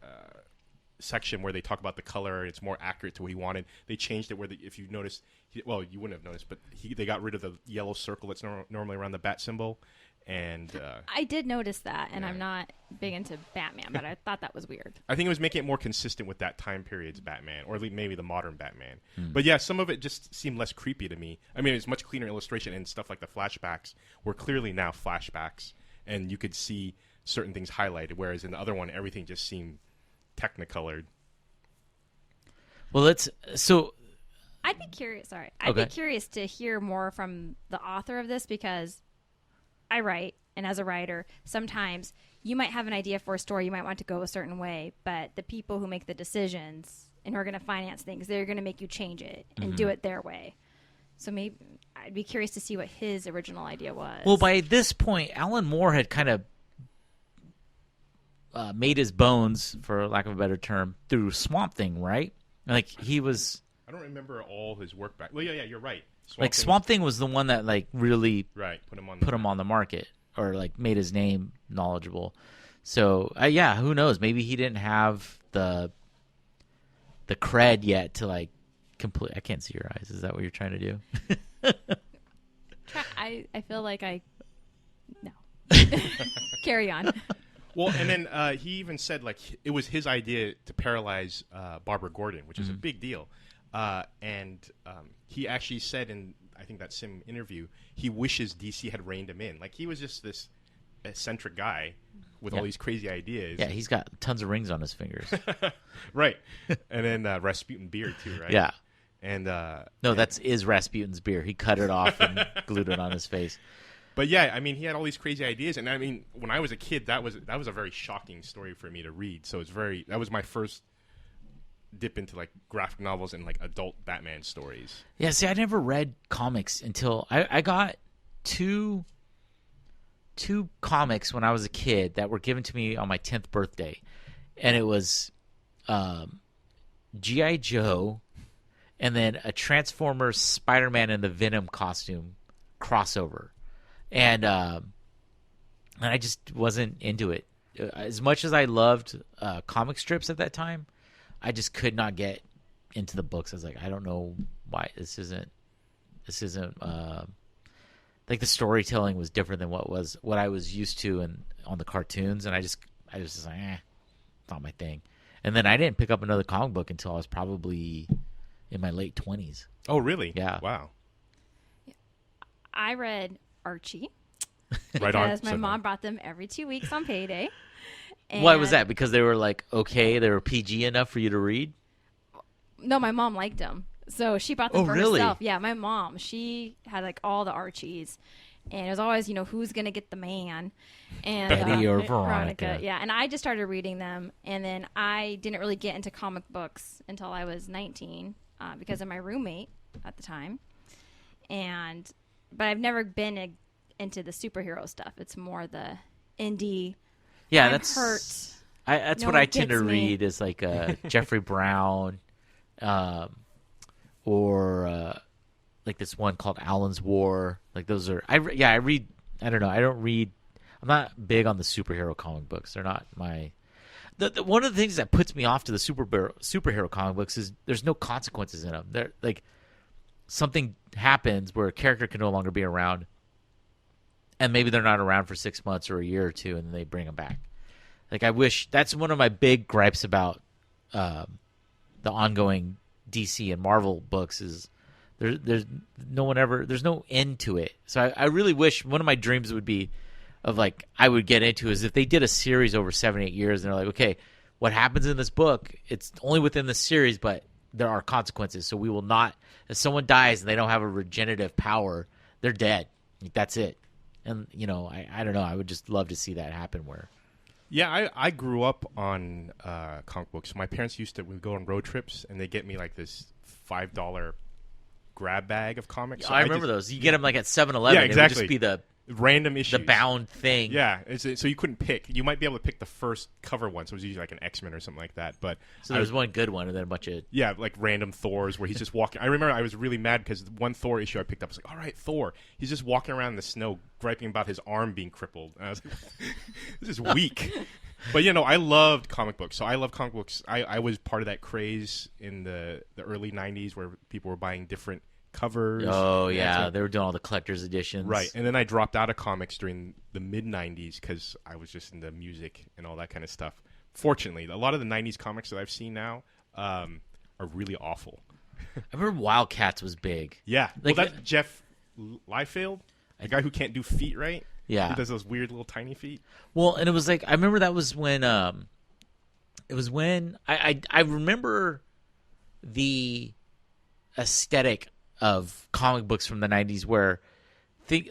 section where they talk about the color. It's more accurate to what he wanted. They changed it where if you noticed, well, you wouldn't have noticed, but they got rid of the yellow circle that's normally around the bat symbol. And I did notice that, and I'm not big into Batman, but I thought that was weird. I think it was making it more consistent with that time period's Batman, or at least maybe the modern Batman. But yeah, some of it just seemed less creepy to me. I mean, it's much cleaner illustration, and stuff like the flashbacks were clearly now flashbacks, and you could see certain things highlighted, whereas in the other one, everything just seemed technicolored. Well, I'd be curious. Sorry, I'd be curious to hear more from the author of this, because I write, and as a writer, sometimes you might have an idea for a story, you might want to go a certain way, but the people who make the decisions and who are going to finance things, they're going to make you change it and do it their way. So maybe I'd be curious to see what his original idea was. Well, by this point, Alan Moore had kind of made his bones, for lack of a better term, through Swamp Thing, right? Like he was. I don't remember all his work back. Well, yeah, you're right. Swamp Thing was the one that like really put him on the market, or like made his name knowledgeable. So yeah, who knows? Maybe he didn't have the cred yet to like complete. I can't see your eyes. Is that what you're trying to do? I feel like no. Carry on. Well, and then he even said like it was his idea to paralyze Barbara Gordon, which is a big deal. And he actually said in, I think, that Sim interview, he wishes DC had reined him in. Like, he was just this eccentric guy with all these crazy ideas. Yeah, he's got tons of rings on his fingers. Right. And then Rasputin beard, too, right? Yeah. And no, that's Rasputin's beard. He cut it off and glued it on his face. But yeah, I mean, he had all these crazy ideas. And I mean, when I was a kid, that was a very shocking story for me to read. So that was my first dip into like graphic novels and like adult Batman stories. Yeah, see, I never read comics until I got two comics when I was a kid that were given to me on my 10th birthday, and it was G.I. Joe and then a Transformers Spider-Man in the Venom costume crossover, and I just wasn't into it. As much as I loved comic strips at that time, I just could not get into the books. I was like, I don't know why this isn't like the storytelling was different than what I was used to on the cartoons, and I was just like, it's not my thing. And then I didn't pick up another comic book until I was probably in my late 20s. Oh, really? Yeah. Wow. I read Archie. Right on. Because my mom brought them every 2 weeks on payday. And why was that? Because they were like, okay, they were PG enough for you to read? No, my mom liked them. So she bought them for herself. Yeah, my mom, she had like all the Archies. And it was always, who's going to get the man? And Betty or Veronica. Yeah, and I just started reading them. And then I didn't really get into comic books until I was 19 because of my roommate at the time. But I've never been into the superhero stuff. It's more the indie. Yeah, that's what I tend to read is like Jeffrey Brown, or like this one called Alan's War. Like those are I read. I don't know. I don't read. I'm not big on the superhero comic books. They're not my. One of the things that puts me off to the superhero comic books is there's no consequences in them. They're like something happens where a character can no longer be around. And maybe they're not around for 6 months or a year or two, and then they bring them back. Like, I wish that's one of my big gripes about the ongoing DC and Marvel books is there's no end to it. So I really wish one of my dreams would be of like I would get into is if they did a series over 7-8 years, and they're like, okay, what happens in this book? It's only within the series, but there are consequences. So we will not. If someone dies and they don't have a regenerative power, they're dead. Like, that's it. And, I don't know. I would just love to see that happen where. Yeah, I grew up on comic books. My parents would go on road trips, and they get me like this $5 grab bag of comics. So I remember those. You get them like at 7-Eleven. Yeah, exactly. It would just be random issues. The bound thing. Yeah, so you couldn't pick. You might be able to pick the first cover one, so it was usually like an X-Men or something like that. But So there's one good one and then a bunch of... Yeah, like random Thors where he's just walking. I remember I was really mad because one Thor issue I picked up was like, all right, Thor. He's just walking around in the snow griping about his arm being crippled. And I was like, this is weak. But, I loved comic books. So I love comic books. I was part of that craze in the early 90s where people were buying different covers. Oh, yeah. They were doing all the collector's editions. Right. And then I dropped out of comics during the mid-90s because I was just into music and all that kind of stuff. Fortunately, a lot of the 90s comics that I've seen now are really awful. I remember Wildcats was big. Yeah. Like, well, that's Jeff Liefeld, the guy who can't do feet right. Yeah. Who does those weird little tiny feet. Well, and it was like, I remember that was when, I remember the aesthetic of comic books from the 90s where they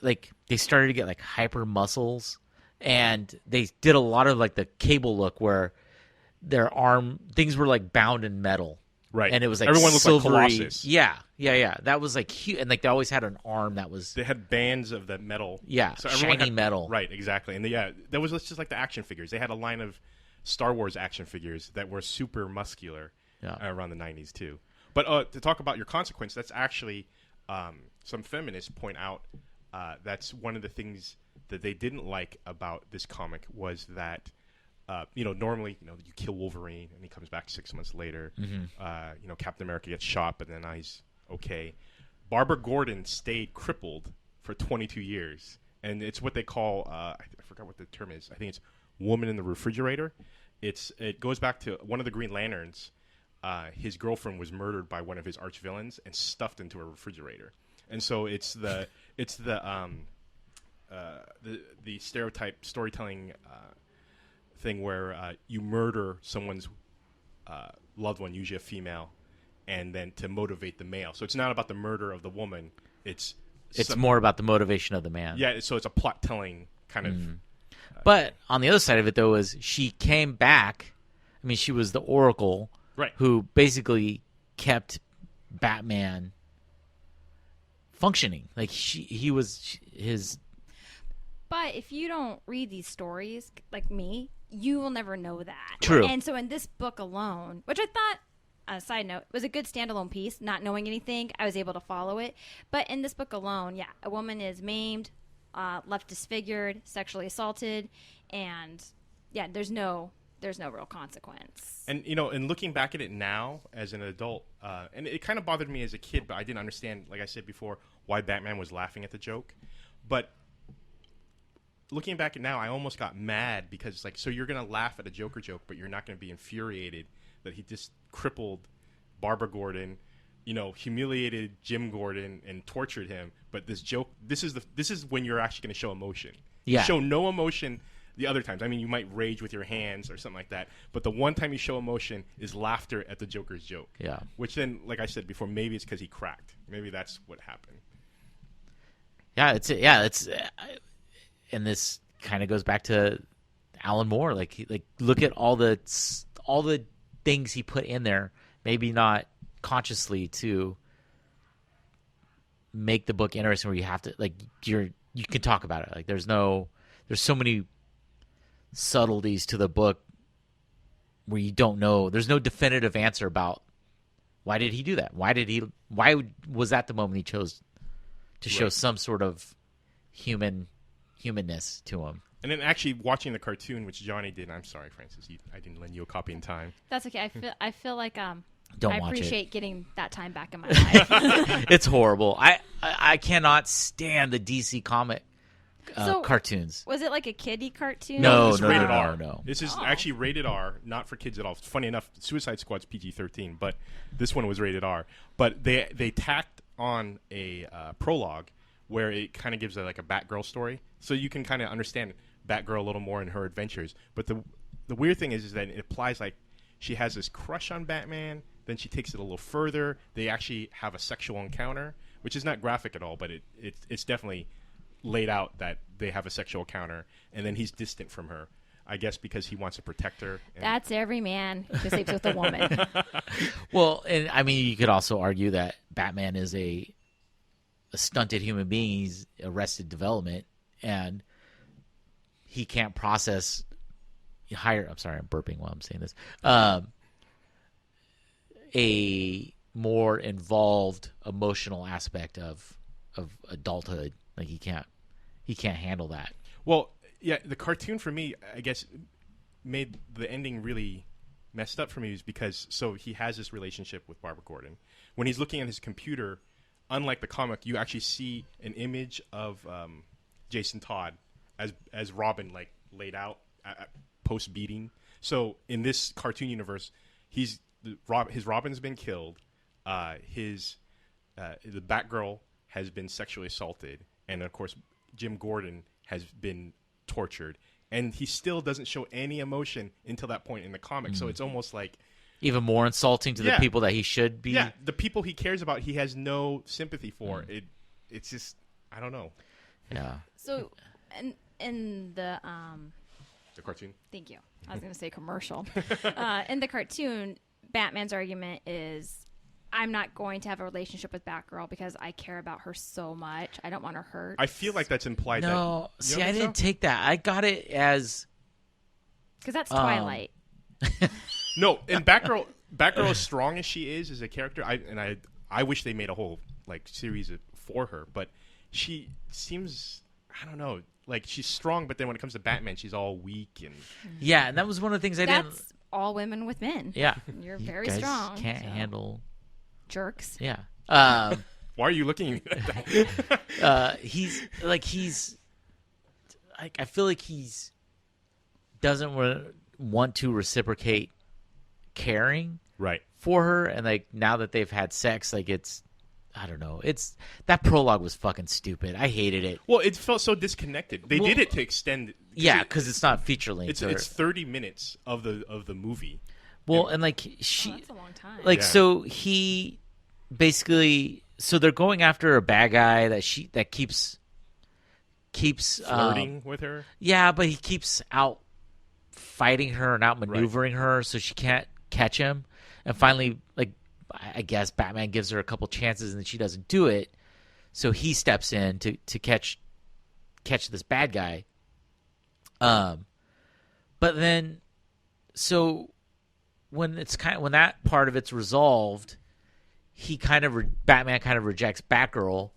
started to get like hyper muscles, and they did a lot of like the Cable look where their things were like bound in metal. Right. And it was like everyone looked silvery. like Colossus. Yeah. That was like huge, and like they always had an arm that was... They had bands of the metal. Yeah, so shiny metal. Right, exactly. And that was just like the action figures. They had a line of Star Wars action figures that were super muscular around the 90s too. But to talk about your consequence, that's actually some feminists point out that's one of the things that they didn't like about this comic was that normally you kill Wolverine and he comes back 6 months later. Mm-hmm. Captain America gets shot, but then now he's okay. Barbara Gordon stayed crippled for 22 years, and it's what they call I forgot what the term is. I think it's woman in the refrigerator. It goes back to one of the Green Lanterns. His girlfriend was murdered by one of his arch villains and stuffed into a refrigerator, and so it's the stereotype storytelling thing where you murder someone's loved one, usually a female, and then to motivate the male. So it's not about the murder of the woman. It's more about the motivation of the man. Yeah, so it's a plot telling kind of. But on the other side of it, though, is she came back. I mean, she was the Oracle, right, who basically kept Batman functioning. Like he was his. But if you don't read these stories, like me, you will never know that. True. And so in this book alone, which I thought, side note, was a good standalone piece, not knowing anything, I was able to follow it. But in this book alone, yeah, a woman is maimed, left disfigured, sexually assaulted, and yeah, there's no real consequence. And and looking back at it now as an adult, and it kind of bothered me as a kid, but I didn't understand, like I said before, why Batman was laughing at the joke. But looking back at now, I almost got mad because so you're gonna laugh at a Joker joke, but you're not gonna be infuriated that he just crippled Barbara Gordon, humiliated Jim Gordon and tortured him. But this joke, this is when you're actually gonna show emotion. Yeah. You show no emotion the other times. I mean, you might rage with your hands or something like that, but the one time you show emotion is laughter at the Joker's joke. Yeah. Which then, like I said before, maybe it's because he cracked. Maybe that's what happened. And this kind of goes back to Alan Moore. Look at all the things he put in there, maybe not consciously, to make the book interesting. Where you have to you can talk about it. There's so many subtleties to the book where you don't know. There's no definitive answer about why did he do that. Why was that the moment he chose to show some sort of humanness to him. And then actually watching the cartoon, which Johnny did. I'm sorry, Francis, I didn't lend you a copy in time. That's okay. I feel like Don't I watch appreciate getting that time back in my life. It's horrible. I cannot stand the DC comic cartoons. Was it like a kiddie cartoon? No, it's rated R. No. This is actually rated R, not for kids at all. Funny enough, Suicide Squad's PG-13, but this one was rated R. But they tacked on a prologue where it kind of gives a Batgirl story, so you can kind of understand Batgirl a little more in her adventures. But the weird thing is that it applies she has this crush on Batman, then she takes it a little further. They actually have a sexual encounter, which is not graphic at all, but it's definitely laid out that they have a sexual encounter, and then he's distant from her, I guess because he wants to protect her. That's every man who sleeps with a woman. Well, and I mean, you could also argue that Batman is a stunted human being. He's arrested development, and he can't process higher. I'm sorry, I'm burping while I'm saying this. A more involved emotional aspect of adulthood. Like he can't handle that. Well, yeah, the cartoon for me, I guess, made the ending really messed up for me is because so he has this relationship with Barbara Gordon. When he's looking at his computer, unlike the comic, you actually see an image of Jason Todd as Robin, like laid out post beating. So in this cartoon universe, his Robin's been killed. The Batgirl has been sexually assaulted, and of course Jim Gordon has been tortured, and he still doesn't show any emotion until that point in the comic. So it's almost like even more insulting to the people that he should be. Yeah, the people he cares about, he has no sympathy for. It's just, I don't know. Yeah. So, in the cartoon. Thank you. I was going to say commercial. In the cartoon, Batman's argument is, I'm not going to have a relationship with Batgirl because I care about her so much. I don't want her hurt. I feel like that's implied. No, see, I didn't take that. I got it as because that's Twilight. No, and Batgirl, as strong as she is as a character, I wish they made a whole like series for her. But she seems, I don't know, like she's strong, but then when it comes to Batman, she's all weak and yeah. And that was one of the things I didn't. That's all women with men. Yeah, you're very guys strong. Can't handle jerks. Yeah. Why are you looking at me like that? He's like I feel like he's doesn't want to reciprocate caring right for her, and like now that they've had sex, like it's I don't know. It's that prologue was fucking stupid. I hated it. Well, it felt so disconnected. They did it to extend. Yeah, because it's not feature length. It's 30 minutes of the movie. Well, and like she, that's a long time. Like so he basically they're going after a bad guy that keeps flirting with her. Yeah, but he keeps out fighting her and out maneuvering her, so she can't catch him. And finally, like I guess Batman gives her a couple chances and then she doesn't do it, so he steps in to catch this bad guy. But then so when that part of it's resolved, Batman kind of rejects Batgirl.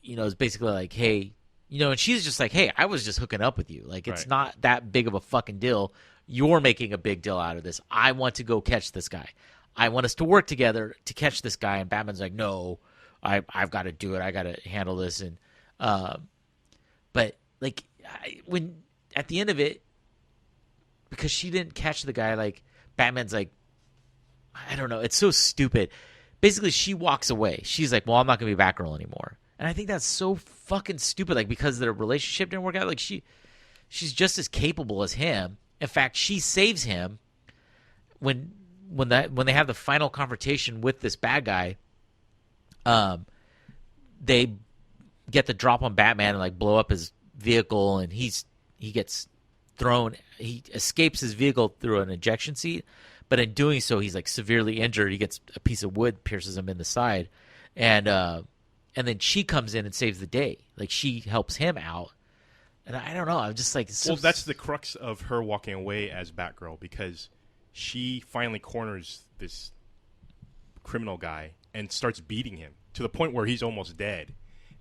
Is basically like, hey, and she's just like, hey, I was just hooking up with you. Like, it's not that big of a fucking deal. You're making a big deal out of this. I want to go catch this guy. I want us to work together to catch this guy. And Batman's like, no, I've got to do it. I got to handle this. And, but like when at the end of it, because she didn't catch the guy, like Batman's like, I don't know. It's so stupid. Basically, she walks away. She's like, well, I'm not going to be Batgirl anymore. And I think that's so fucking stupid. Like, because their relationship didn't work out. Like, she's just as capable as him. In fact, she saves him when they have the final confrontation with this bad guy. They get the drop on Batman and like blow up his vehicle, and he gets thrown. He escapes his vehicle through an ejection seat, but in doing so, he's like severely injured. He gets a piece of wood pierces him in the side, and then she comes in and saves the day. Like, she helps him out. And I don't know. I'm just like... Well, that's the crux of her walking away as Batgirl, because she finally corners this criminal guy and starts beating him to the point where he's almost dead.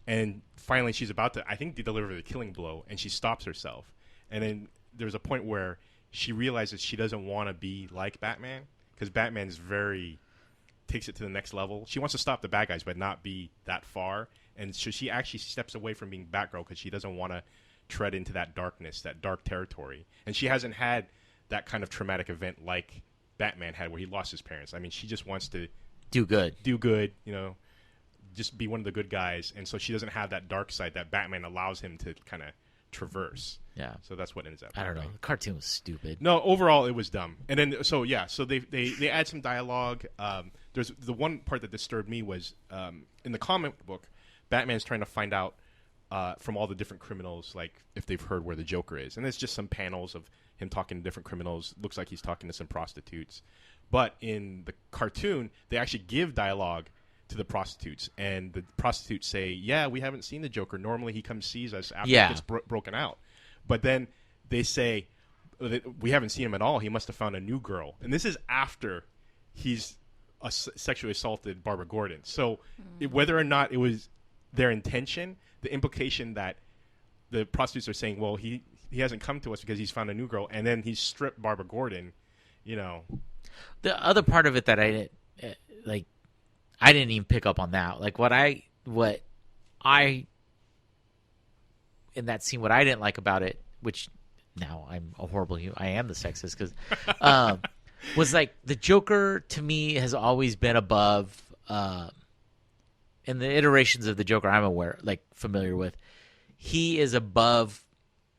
And finally she's about to, I think, deliver the killing blow, and she stops herself. And then there's a point where she realizes she doesn't want to be like Batman, because Batman's takes it to the next level. She wants to stop the bad guys but not be that far, and so she actually steps away from being Batgirl because she doesn't want to tread into that darkness, that dark territory. And she hasn't had that kind of traumatic event like Batman had, where he lost his parents. I mean, she just wants to do good, just be one of the good guys, and so she doesn't have that dark side that Batman allows him to kind of traverse. Yeah. So that's what ends up I don't know. happening. The cartoon was stupid. No, overall it was dumb. And then so they add some dialogue. There's the one part that disturbed me was in the comic book, Batman's trying to find out from all the different criminals, like if they've heard where the Joker is. And there's just some panels of him talking to different criminals. Looks like he's talking to some prostitutes. But in the cartoon, they actually give dialogue to the prostitutes, and the prostitutes say, "Yeah, we haven't seen the Joker. Normally, he comes sees us after Yeah. he gets broken out." But then they say, "We haven't seen him at all. He must have found a new girl." And this is after he's sexually assaulted Barbara Gordon. So whether or not it was their intention, the implication that the prostitutes are saying, "Well, he hasn't come to us because he's found a new girl," and then he's stripped Barbara Gordon. The other part of it that I didn't even pick up on that. Like what I in that scene, what I didn't like about it, which now I'm a horrible I am the sexist because was like the Joker to me has always been above in the iterations of the Joker I'm familiar with. He is above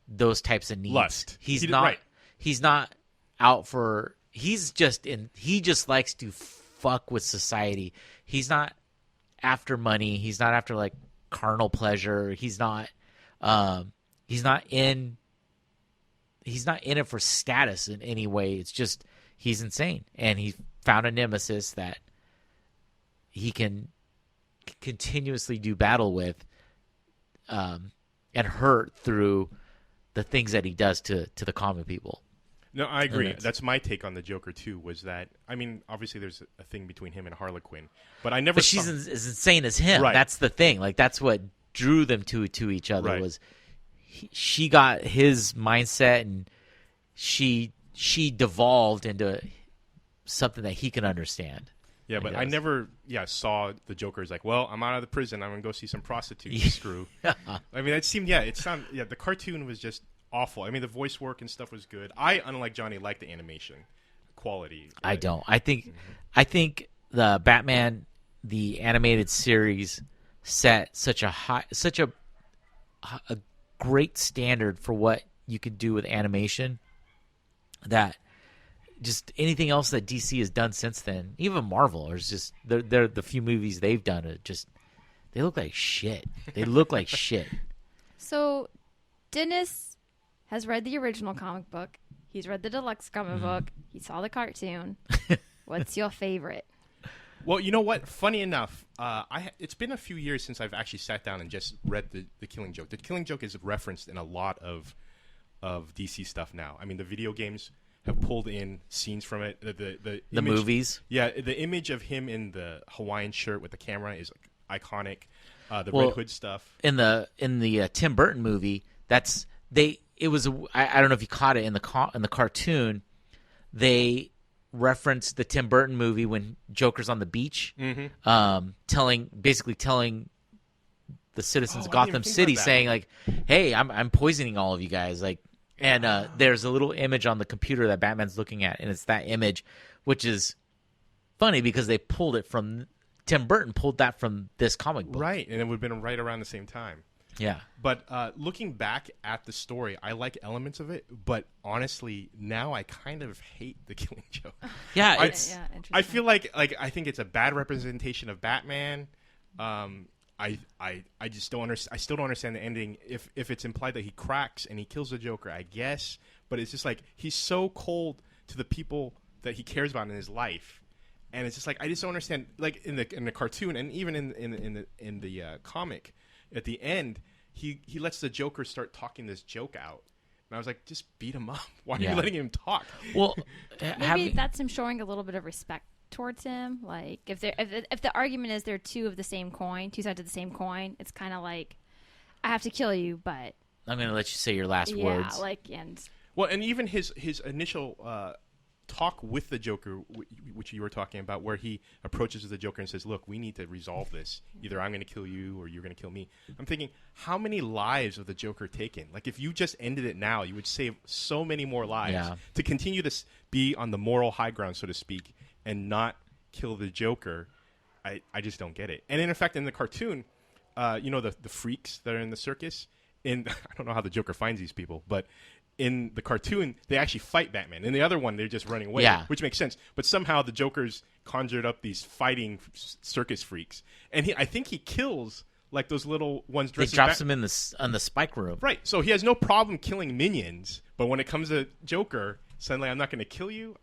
those types of needs. Lust. He's not out for. He just likes to fuck with society. He's not after money. He's not after like carnal pleasure. He's not in it for status in any way. It's just he's insane, and he found a nemesis that he can continuously do battle with, and hurt through the things that he does to the common people. No, I agree. That's my take on the Joker too. Was that obviously there's a thing between him and Harlequin, but I never. But she's as insane as him. Right. That's the thing. Like that's what drew them to each other. Right. Was she got his mindset, and she devolved into something that he can understand. Yeah, but I never saw the Joker as like, well, I'm out of the prison. I'm gonna go see some prostitutes. Screw. The cartoon was just awful. The voice work and stuff was good. I, unlike Johnny, like the animation quality. I don't. I think the Batman, the animated series, set such a great standard for what you could do with animation that just anything else that DC has done since then, even Marvel, is just they're the few movies they've done. They look like shit. They look like shit. So, Dennis has read the original comic book. He's read the deluxe comic book. He saw the cartoon. What's your favorite? Well, you know what? Funny enough, it's been a few years since I've actually sat down and just read the Killing Joke. The Killing Joke is referenced in a lot of DC stuff now. The video games have pulled in scenes from it. The image, movies. Yeah, the image of him in the Hawaiian shirt with the camera is iconic. Red Hood stuff. In the Tim Burton movie, It was I don't know if you caught it in the cartoon. They referenced the Tim Burton movie when Joker's on the beach, telling the citizens of Gotham City, saying like, "Hey, I'm poisoning all of you guys." Like, and there's a little image on the computer that Batman's looking at, and it's that image, which is funny because they pulled it from Tim Burton, pulled that from this comic book, right? And it would have been right around the same time. Yeah. But looking back at the story, I like elements of it, but honestly, now I kind of hate the Killing Joke. Yeah, I feel like I think it's a bad representation of Batman. I just don't understand. I still don't understand the ending. If it's implied that he cracks and he kills the Joker, I guess. But it's just like he's so cold to the people that he cares about in his life, and it's just like I just don't understand. Like in the cartoon and even in the comic. At the end, he lets the Joker start talking this joke out, and I was like, "Just beat him up. Why are you letting him talk?" Well, maybe that's him showing a little bit of respect towards him. Like if the argument is they're two sides of the same coin, it's kind of like I have to kill you, but I'm going to let you say your last words. And even his initial talk with the Joker, which you were talking about, where he approaches the Joker and says, "Look, we need to resolve this. Either I'm going to kill you or you're going to kill me." I'm thinking, how many lives of the Joker taken? Like, if you just ended it now, you would save so many more lives to continue to be on the moral high ground, so to speak, and not kill the Joker. I just don't get it. And in fact, in the cartoon, the freaks that are in the circus, I don't know how the Joker finds these people, but in the cartoon, they actually fight Batman. In the other one, they're just running away, which makes sense. But somehow the Joker's conjured up these fighting circus freaks. And I think he kills like those little ones dressed as Batman. He drops them in the spike room. Right. So he has no problem killing minions. But when it comes to Joker, suddenly I'm not going to kill you.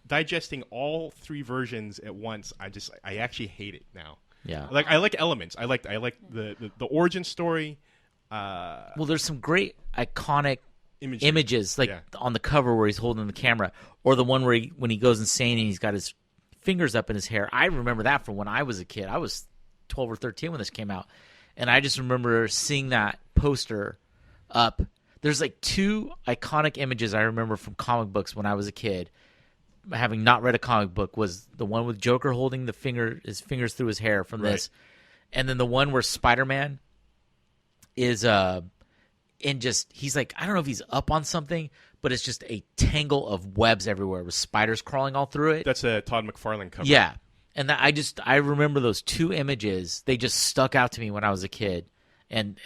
digesting all 3 versions at once, I actually hate it now. Yeah. Like I like elements. I like the origin story. Well, there's some great iconic images like on the cover where he's holding the camera, or the one where when he goes insane and he's got his fingers up in his hair. I remember that from when I was a kid. I was 12 or 13 when this came out, and I just remember seeing that poster up. There's like 2 iconic images I remember from comic books when I was a kid, having not read a comic book, was the one with Joker holding his fingers through his hair from this, and then the one where Spider-Man is he's like, I don't know if he's up on something, but it's just a tangle of webs everywhere with spiders crawling all through it. That's a Todd McFarlane cover. Yeah. And I remember those 2 images. They just stuck out to me when I was a kid. And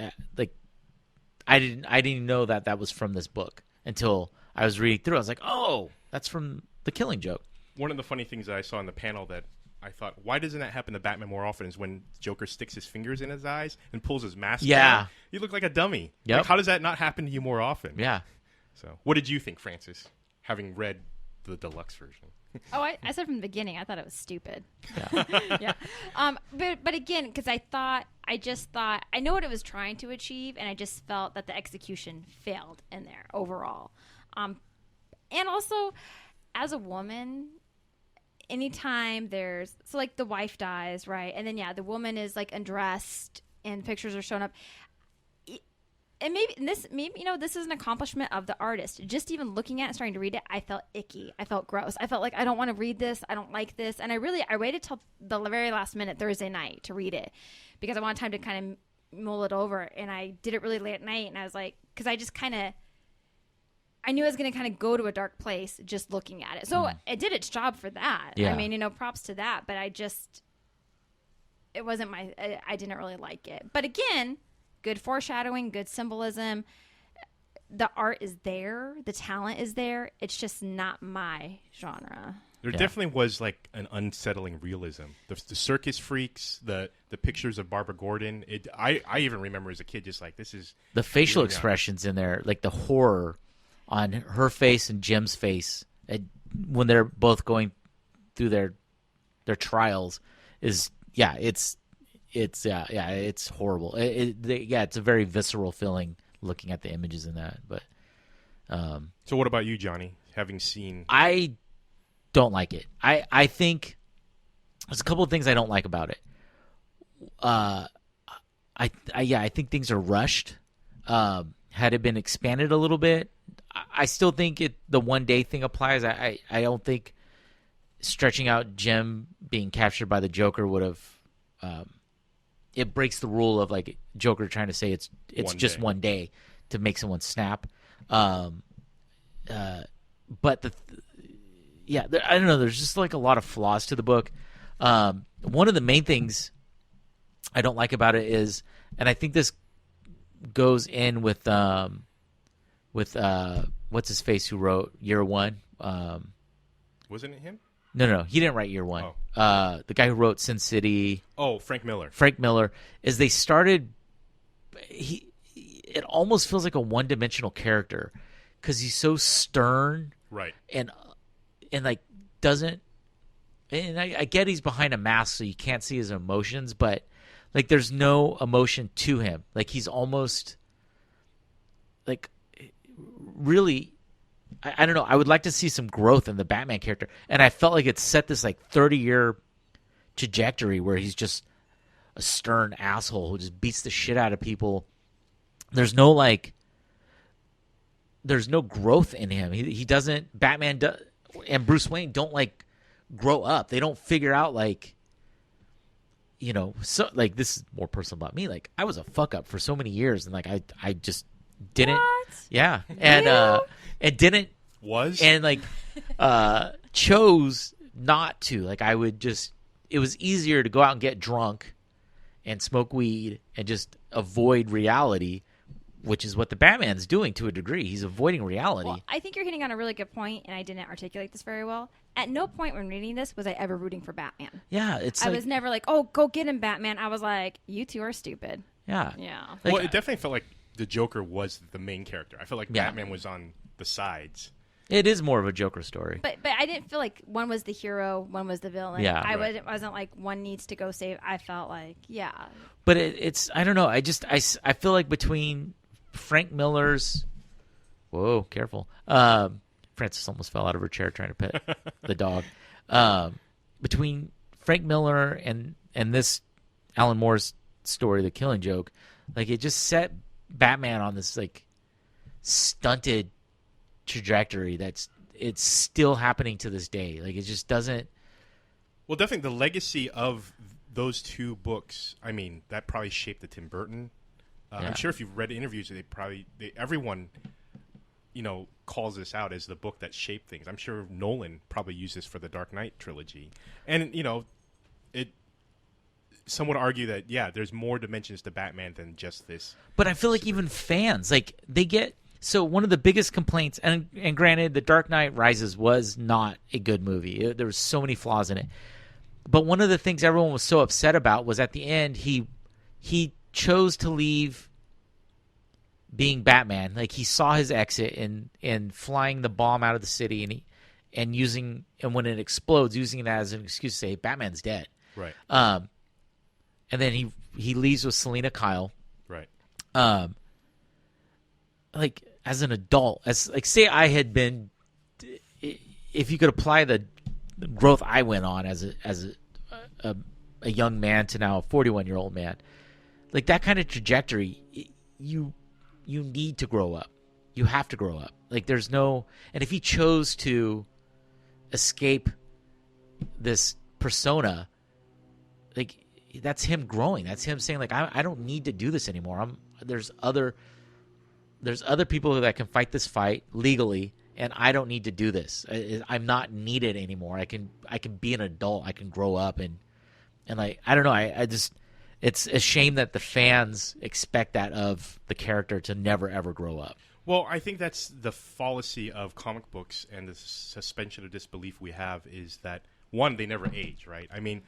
I didn't know that was from this book until I was reading through. I was like, oh, that's from The Killing Joke. One of the funny things that I saw in the panel that I thought, why doesn't that happen to Batman more often, is when Joker sticks his fingers in his eyes and pulls his mask down. You look like a dummy. Yep. Like, how does that not happen to you more often? Yeah. So what did you think, Francis, having read the deluxe version? Oh, I said from the beginning, I thought it was stupid. Yeah. Yeah. But again, because I just thought, I know what it was trying to achieve, and I just felt that the execution failed in there overall. And also, as a woman, anytime so like the wife dies, right? And then, the woman is like undressed and pictures are shown up. And maybe this is an accomplishment of the artist. Just even looking at it and starting to read it, I felt icky. I felt gross. I felt like I don't want to read this. I don't like this. And I waited till the very last minute Thursday night to read it because I wanted time to kind of mull it over. And I did it really late at night. And I was like, because I just I knew I was going to kind of go to a dark place just looking at it. So it did its job for that. Yeah. I mean, props to that. But it wasn't I didn't really like it. But again, good foreshadowing, good symbolism. The art is there. The talent is there. It's just not my genre. There definitely was like an unsettling realism. The circus freaks, the pictures of Barbara Gordon. I even remember as a kid just like, this is... The facial really expressions in there, like the horror on her face and Jim's face when they're both going through their trials is it's horrible. It's a very visceral feeling looking at the images in that. But so what about you, Johnny? Having seen, I don't like it. I think there's a couple of things I don't like about it. I think things are rushed. Had it been expanded a little bit, I still think the 1 day thing applies. I don't think stretching out Jim being captured by the Joker would have. It breaks the rule of like Joker trying to say it's just 1 day to make someone snap. But I don't know. There's just like a lot of flaws to the book. One of the main things I don't like about it is, and I think this goes in with what's his face who wrote Year One. Wasn't it him? No, he didn't write Year One. The guy who wrote Sin City. Oh, Frank Miller. Is they started. It almost feels like a one-dimensional character because he's so stern, right? And like doesn't. And I get he's behind a mask, so you can't see his emotions, but like there's no emotion to him. Like he's almost like really. I don't know. I would like to see some growth in the Batman character. And I felt like it set this like 30-year trajectory where he's just a stern asshole who just beats the shit out of people. There's no growth in him. He doesn't, Batman and Bruce Wayne don't like grow up. They don't figure out like, so like this is more personal about me. Like I was a fuck up for so many years and like I just didn't. What? Yeah. And it didn't chose not to. Like I would just, it was easier to go out and get drunk and smoke weed and just avoid reality, which is what the Batman's doing to a degree. He's avoiding reality. Well, I think you're hitting on a really good point, and I didn't articulate this very well. At no point when reading this was I ever rooting for Batman. Yeah, I was never like, oh, go get him, Batman. I was like, you two are stupid. Yeah. Yeah. Well, it definitely felt like the Joker was the main character. I felt like Batman was on the sides. It is more of a Joker story. But I didn't feel like one was the hero, one was the villain. Yeah. I wasn't like one needs to go save. I felt like, yeah. But it's I don't know. I feel like between Frank Miller's, whoa, careful. Frances almost fell out of her chair trying to pet the dog. Between Frank Miller and this Alan Moore's story, The Killing Joke, like it just set Batman on this like stunted trajectory it's still happening to this day. Like it just doesn't. Well, definitely the legacy of those two books. I mean, that probably shaped the Tim Burton. I'm sure if you've read interviews, everyone, calls this out as the book that shaped things. I'm sure Nolan probably used this for the Dark Knight trilogy, and some would argue that there's more dimensions to Batman than just this. But I feel like even fans, like they get. So one of the biggest complaints, and granted, The Dark Knight Rises was not a good movie. There was so many flaws in it. But one of the things everyone was so upset about was at the end he chose to leave being Batman. Like he saw his exit in flying the bomb out of the city and when it explodes, using that as an excuse to say Batman's dead. Right. And then he leaves with Selena Kyle. Right. Like as an adult, as like say I had been, if you could apply the growth I went on as a young man to now a 41-year-old man, like that kind of trajectory, you need to grow up. You have to grow up. Like there's no, and if he chose to escape this persona, like that's him growing. That's him saying like I don't need to do this anymore. There's other people that can fight this fight legally, and I don't need to do this. I'm not needed anymore. I can be an adult. I can grow up and like I don't know. I just it's a shame that the fans expect that of the character to never ever grow up. Well, I think that's the fallacy of comic books and the suspension of disbelief we have is that one, they never age, right? I mean,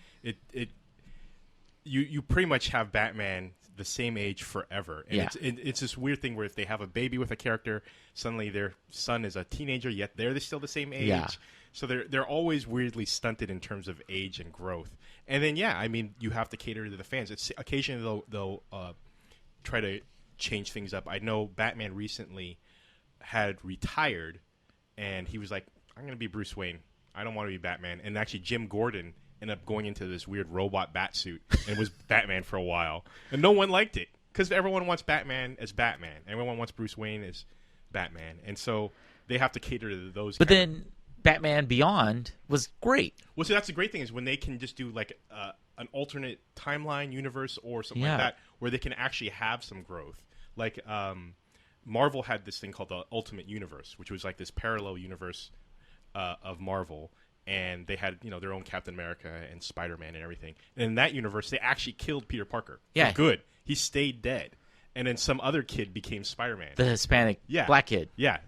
you pretty much have Batman the same age forever, and it's this weird thing where if they have a baby with a character, suddenly their son is a teenager, yet they're still the same age. Yeah. So they're always weirdly stunted in terms of age and growth. And then I mean, you have to cater to the fans. It's occasionally they'll try to change things up. I know Batman recently had retired, and he was like, "I'm going to be Bruce Wayne. I don't want to be Batman." And actually, Jim Gordon ended up going into this weird robot bat suit and was Batman for a while. And no one liked it because everyone wants Batman as Batman. Everyone wants Bruce Wayne as Batman. And so they have to cater to those. But then Batman Beyond was great. Well, so that's the great thing is when they can just do like an alternate timeline universe or something like that where they can actually have some growth. Like Marvel had this thing called the Ultimate Universe, which was like this parallel universe of Marvel. And they had, their own Captain America and Spider-Man and everything. And in that universe, they actually killed Peter Parker. Yeah. For good. He stayed dead. And then some other kid became Spider-Man. The Hispanic black kid. Yeah.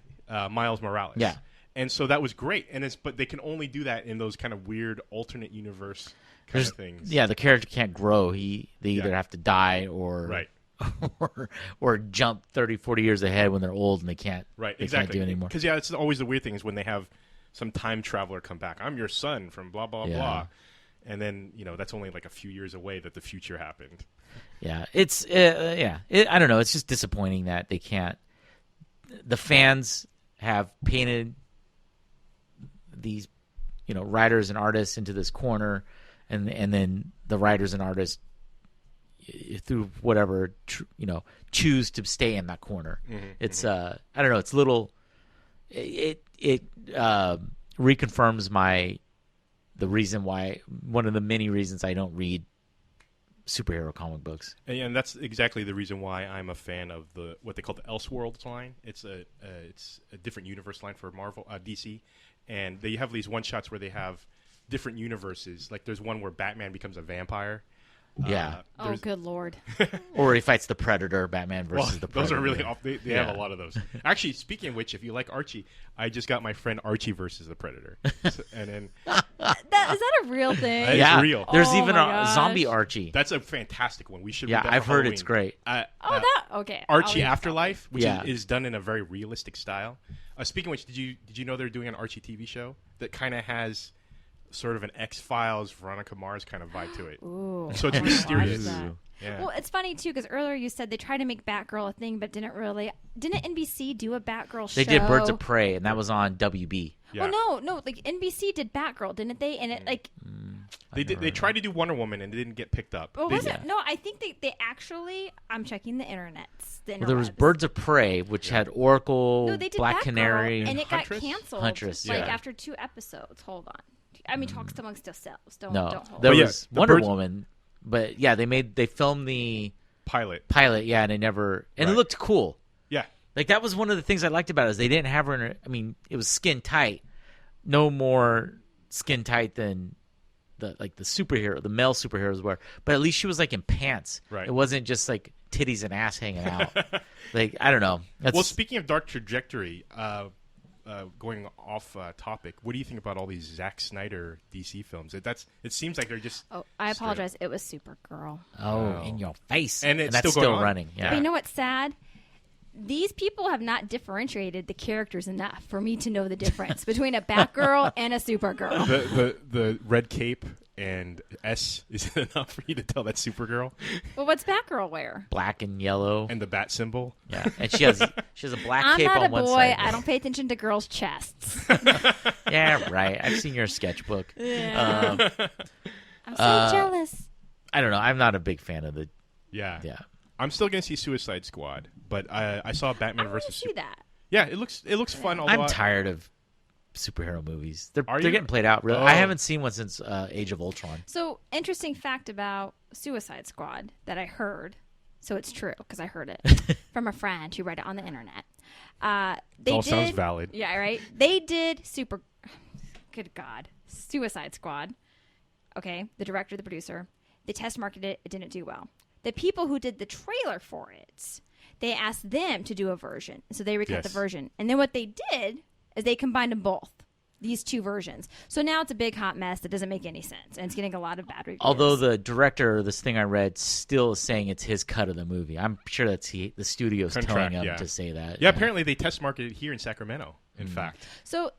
Miles Morales. Yeah. And so that was great. But they can only do that in those kind of weird alternate universe kind of things. Yeah, the character can't grow. They either have to die or right. or jump 30, 40 years ahead when they're old and they can't can't do it anymore. Because it's always the weird thing is when they have some time traveler come back. I'm your son from blah, blah, blah. And then, that's only like a few years away that the future happened. Yeah. It's, I don't know. It's just disappointing that they can't. The fans have painted these, writers and artists into this corner, and then the writers and artists, through whatever, choose to stay in that corner. Mm-hmm, it's, I don't know. It's little. It reconfirms one of the many reasons I don't read superhero comic books. And that's exactly the reason why I'm a fan of what they call the Elseworlds line. It's a different universe line for Marvel, DC, and they have these one shots where they have different universes. Like there's one where Batman becomes a vampire. Yeah. Oh, good Lord. Or he fights the Predator, Batman versus the Predator. Those are really off. They have a lot of those. Actually, speaking of which, if you like Archie, I just got my friend Archie versus the Predator. And then is that a real thing? It's real. There's even a zombie Archie. That's a fantastic one. We should. Yeah, I've heard it's great. Archie Afterlife, which is done in a very realistic style. Speaking of which, did you know they're doing an Archie TV show that kind of has sort of an X-Files, Veronica Mars kind of vibe to it? Ooh, So it's I wanna mysterious. watch that. Yeah. Well, it's funny too because earlier you said they tried to make Batgirl a thing, but didn't really. Didn't NBC do a Batgirl show? They did Birds of Prey, and that was on WB. Yeah. Well, no, like NBC did Batgirl, didn't they? And it like, They did. They tried to do Wonder Woman and it didn't get picked up. well, They- was it? No, I think they actually. I'm checking the internets. Well, there was interwebs. Birds of Prey, which had Oracle, No, they did Black Batgirl, Canary. and it Huntress? got canceled. Huntress, like yeah. after 2 episodes. Hold on. I mean, talks amongst yourselves. Don't no, hold. there But yeah, was the Wonder Birds- Woman, but yeah, they filmed the pilot. pilot, yeah, and they never, and it Right. looked cool. Yeah. Like that was one of the things I liked about it is they didn't have her in her, I mean, it was skin tight. No more skin tight than the superhero, the male superheroes were. But at least she was like in pants. Right. It wasn't just like titties and ass hanging out. Like I don't know. That's, Well, speaking of dark trajectory, going off topic, what do you think about all these Zack Snyder DC films? It seems like they're just. Oh, I apologize. It was Supergirl. oh, in your face. And it's that's still going on. running. Yeah. But you know what's sad? These people have not differentiated the characters enough for me to know the difference between a Batgirl and a Supergirl. The red cape and S is it enough for you to tell that's Supergirl? Well, what's Batgirl wear? Black and yellow. And the bat symbol. Yeah, and she has a black I'm cape not a on one boy. side. I don't pay attention to girls' chests. Yeah, right. I've seen your sketchbook. Yeah. I'm so jealous. I don't know. I'm not a big fan of the. Yeah. Yeah. I'm still gonna see Suicide Squad, but I saw Batman I want to versus see that. Yeah, it looks fun. Although I'm tired of superhero movies. They're Are you? getting played out. Really, Oh. I haven't seen one since Age of Ultron. So, interesting fact about Suicide Squad that I heard. So it's true because I heard it from a friend who read it on the internet. They all did, sounds valid. Yeah, right. They did Good God, Suicide Squad. Okay, the director, the producer. They test marketed it. It didn't do well. The people who did the trailer for it, they asked them to do a version. So they recut the Yes. version. And then what they did is they combined them both, these 2 versions. So now it's a big hot mess that doesn't make any sense. And it's getting a lot of bad reviews. Although the director, this thing I read, still is saying it's his cut of the movie. I'm sure that's the studio's telling Contract, him yeah. to say that. Yeah, apparently they test marketed here in Sacramento. In Mm. fact, So,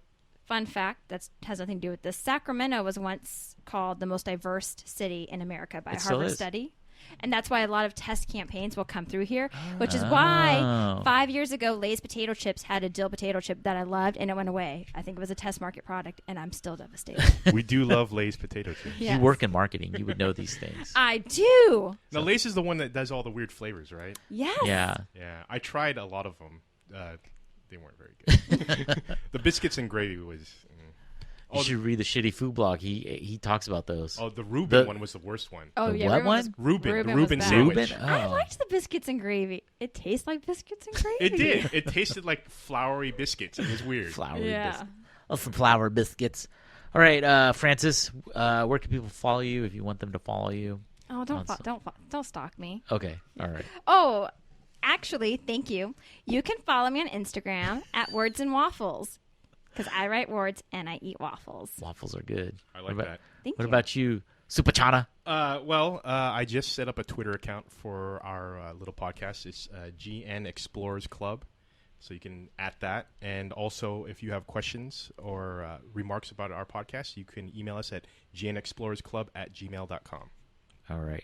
fun fact that has nothing to do with this. Sacramento was once called the most diverse city in America by a It still Harvard is. study. And that's why a lot of test campaigns will come through here, which is why 5 years ago, Lay's potato chips had a dill potato chip that I loved, and it went away. I think it was a test market product, and I'm still devastated. we do love Lay's potato chips. Yes. You work in marketing. You would know these things. I do. Now, Lay's is the one that does all the weird flavors, right? Yes. Yeah. Yeah, I tried a lot of them. They weren't very good. The biscuits and gravy was. You should read the Shitty Food blog. He talks about those. Oh, the Reuben The- one was the worst one. Oh, The yeah. what Reuben was- one? Reuben, the was Reuben bad. sandwich. Reuben? I Oh. liked the biscuits and gravy. It tastes like biscuits and gravy. It did. It tasted like floury biscuits. It was weird. Flowery Yeah. biscuits. Oh, some flour biscuits. All right, Francis, where can people follow you if you want them to follow you? Oh, don't stalk me. Okay, all right. Oh, actually, thank you. You can follow me on Instagram at Words and Waffles because I write words and I eat waffles. Waffles are good. I like what about, that. Thank What you. about you, Supachana? I just set up a Twitter account for our little podcast. It's GN Explorers Club. So you can add that. And also, if you have questions or remarks about our podcast, you can email us at gnexplorersclub@gmail.com. All right.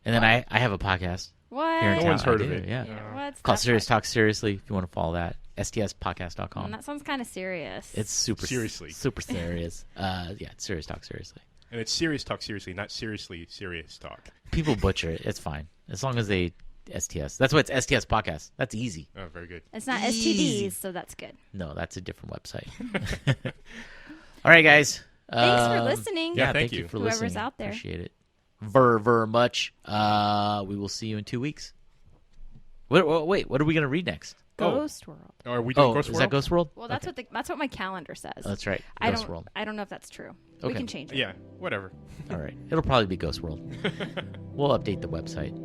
And then I have a podcast What? here in No town. one's heard I of do, it. Yeah. What's Called that Serious podcast? Talk Seriously if you want to follow that. STSpodcast.com. That sounds kind of serious. It's super Seriously. super serious. It's Serious Talk Seriously. And it's serious talk seriously, not seriously serious talk. People butcher it. It's fine. As long as they STS. That's why it's STS Podcast. That's easy. Oh, very good. It's not Easy. STDs, so that's good. No, that's a different website. All right, guys. Thanks for listening. Yeah, Yeah, thank thank you you. for Whoever's listening. out there. Appreciate it. Very much. We will see you in 2 weeks. Wait, what are we going to read next? Ghost World. Are we doing Ghost is World? that Ghost World? Well, that's Okay. that's what my calendar says. Oh, that's right. I Ghost don't World. I don't know if that's true. We Okay. can change it. Yeah, whatever. All right. It'll probably be Ghost World. We'll update the website.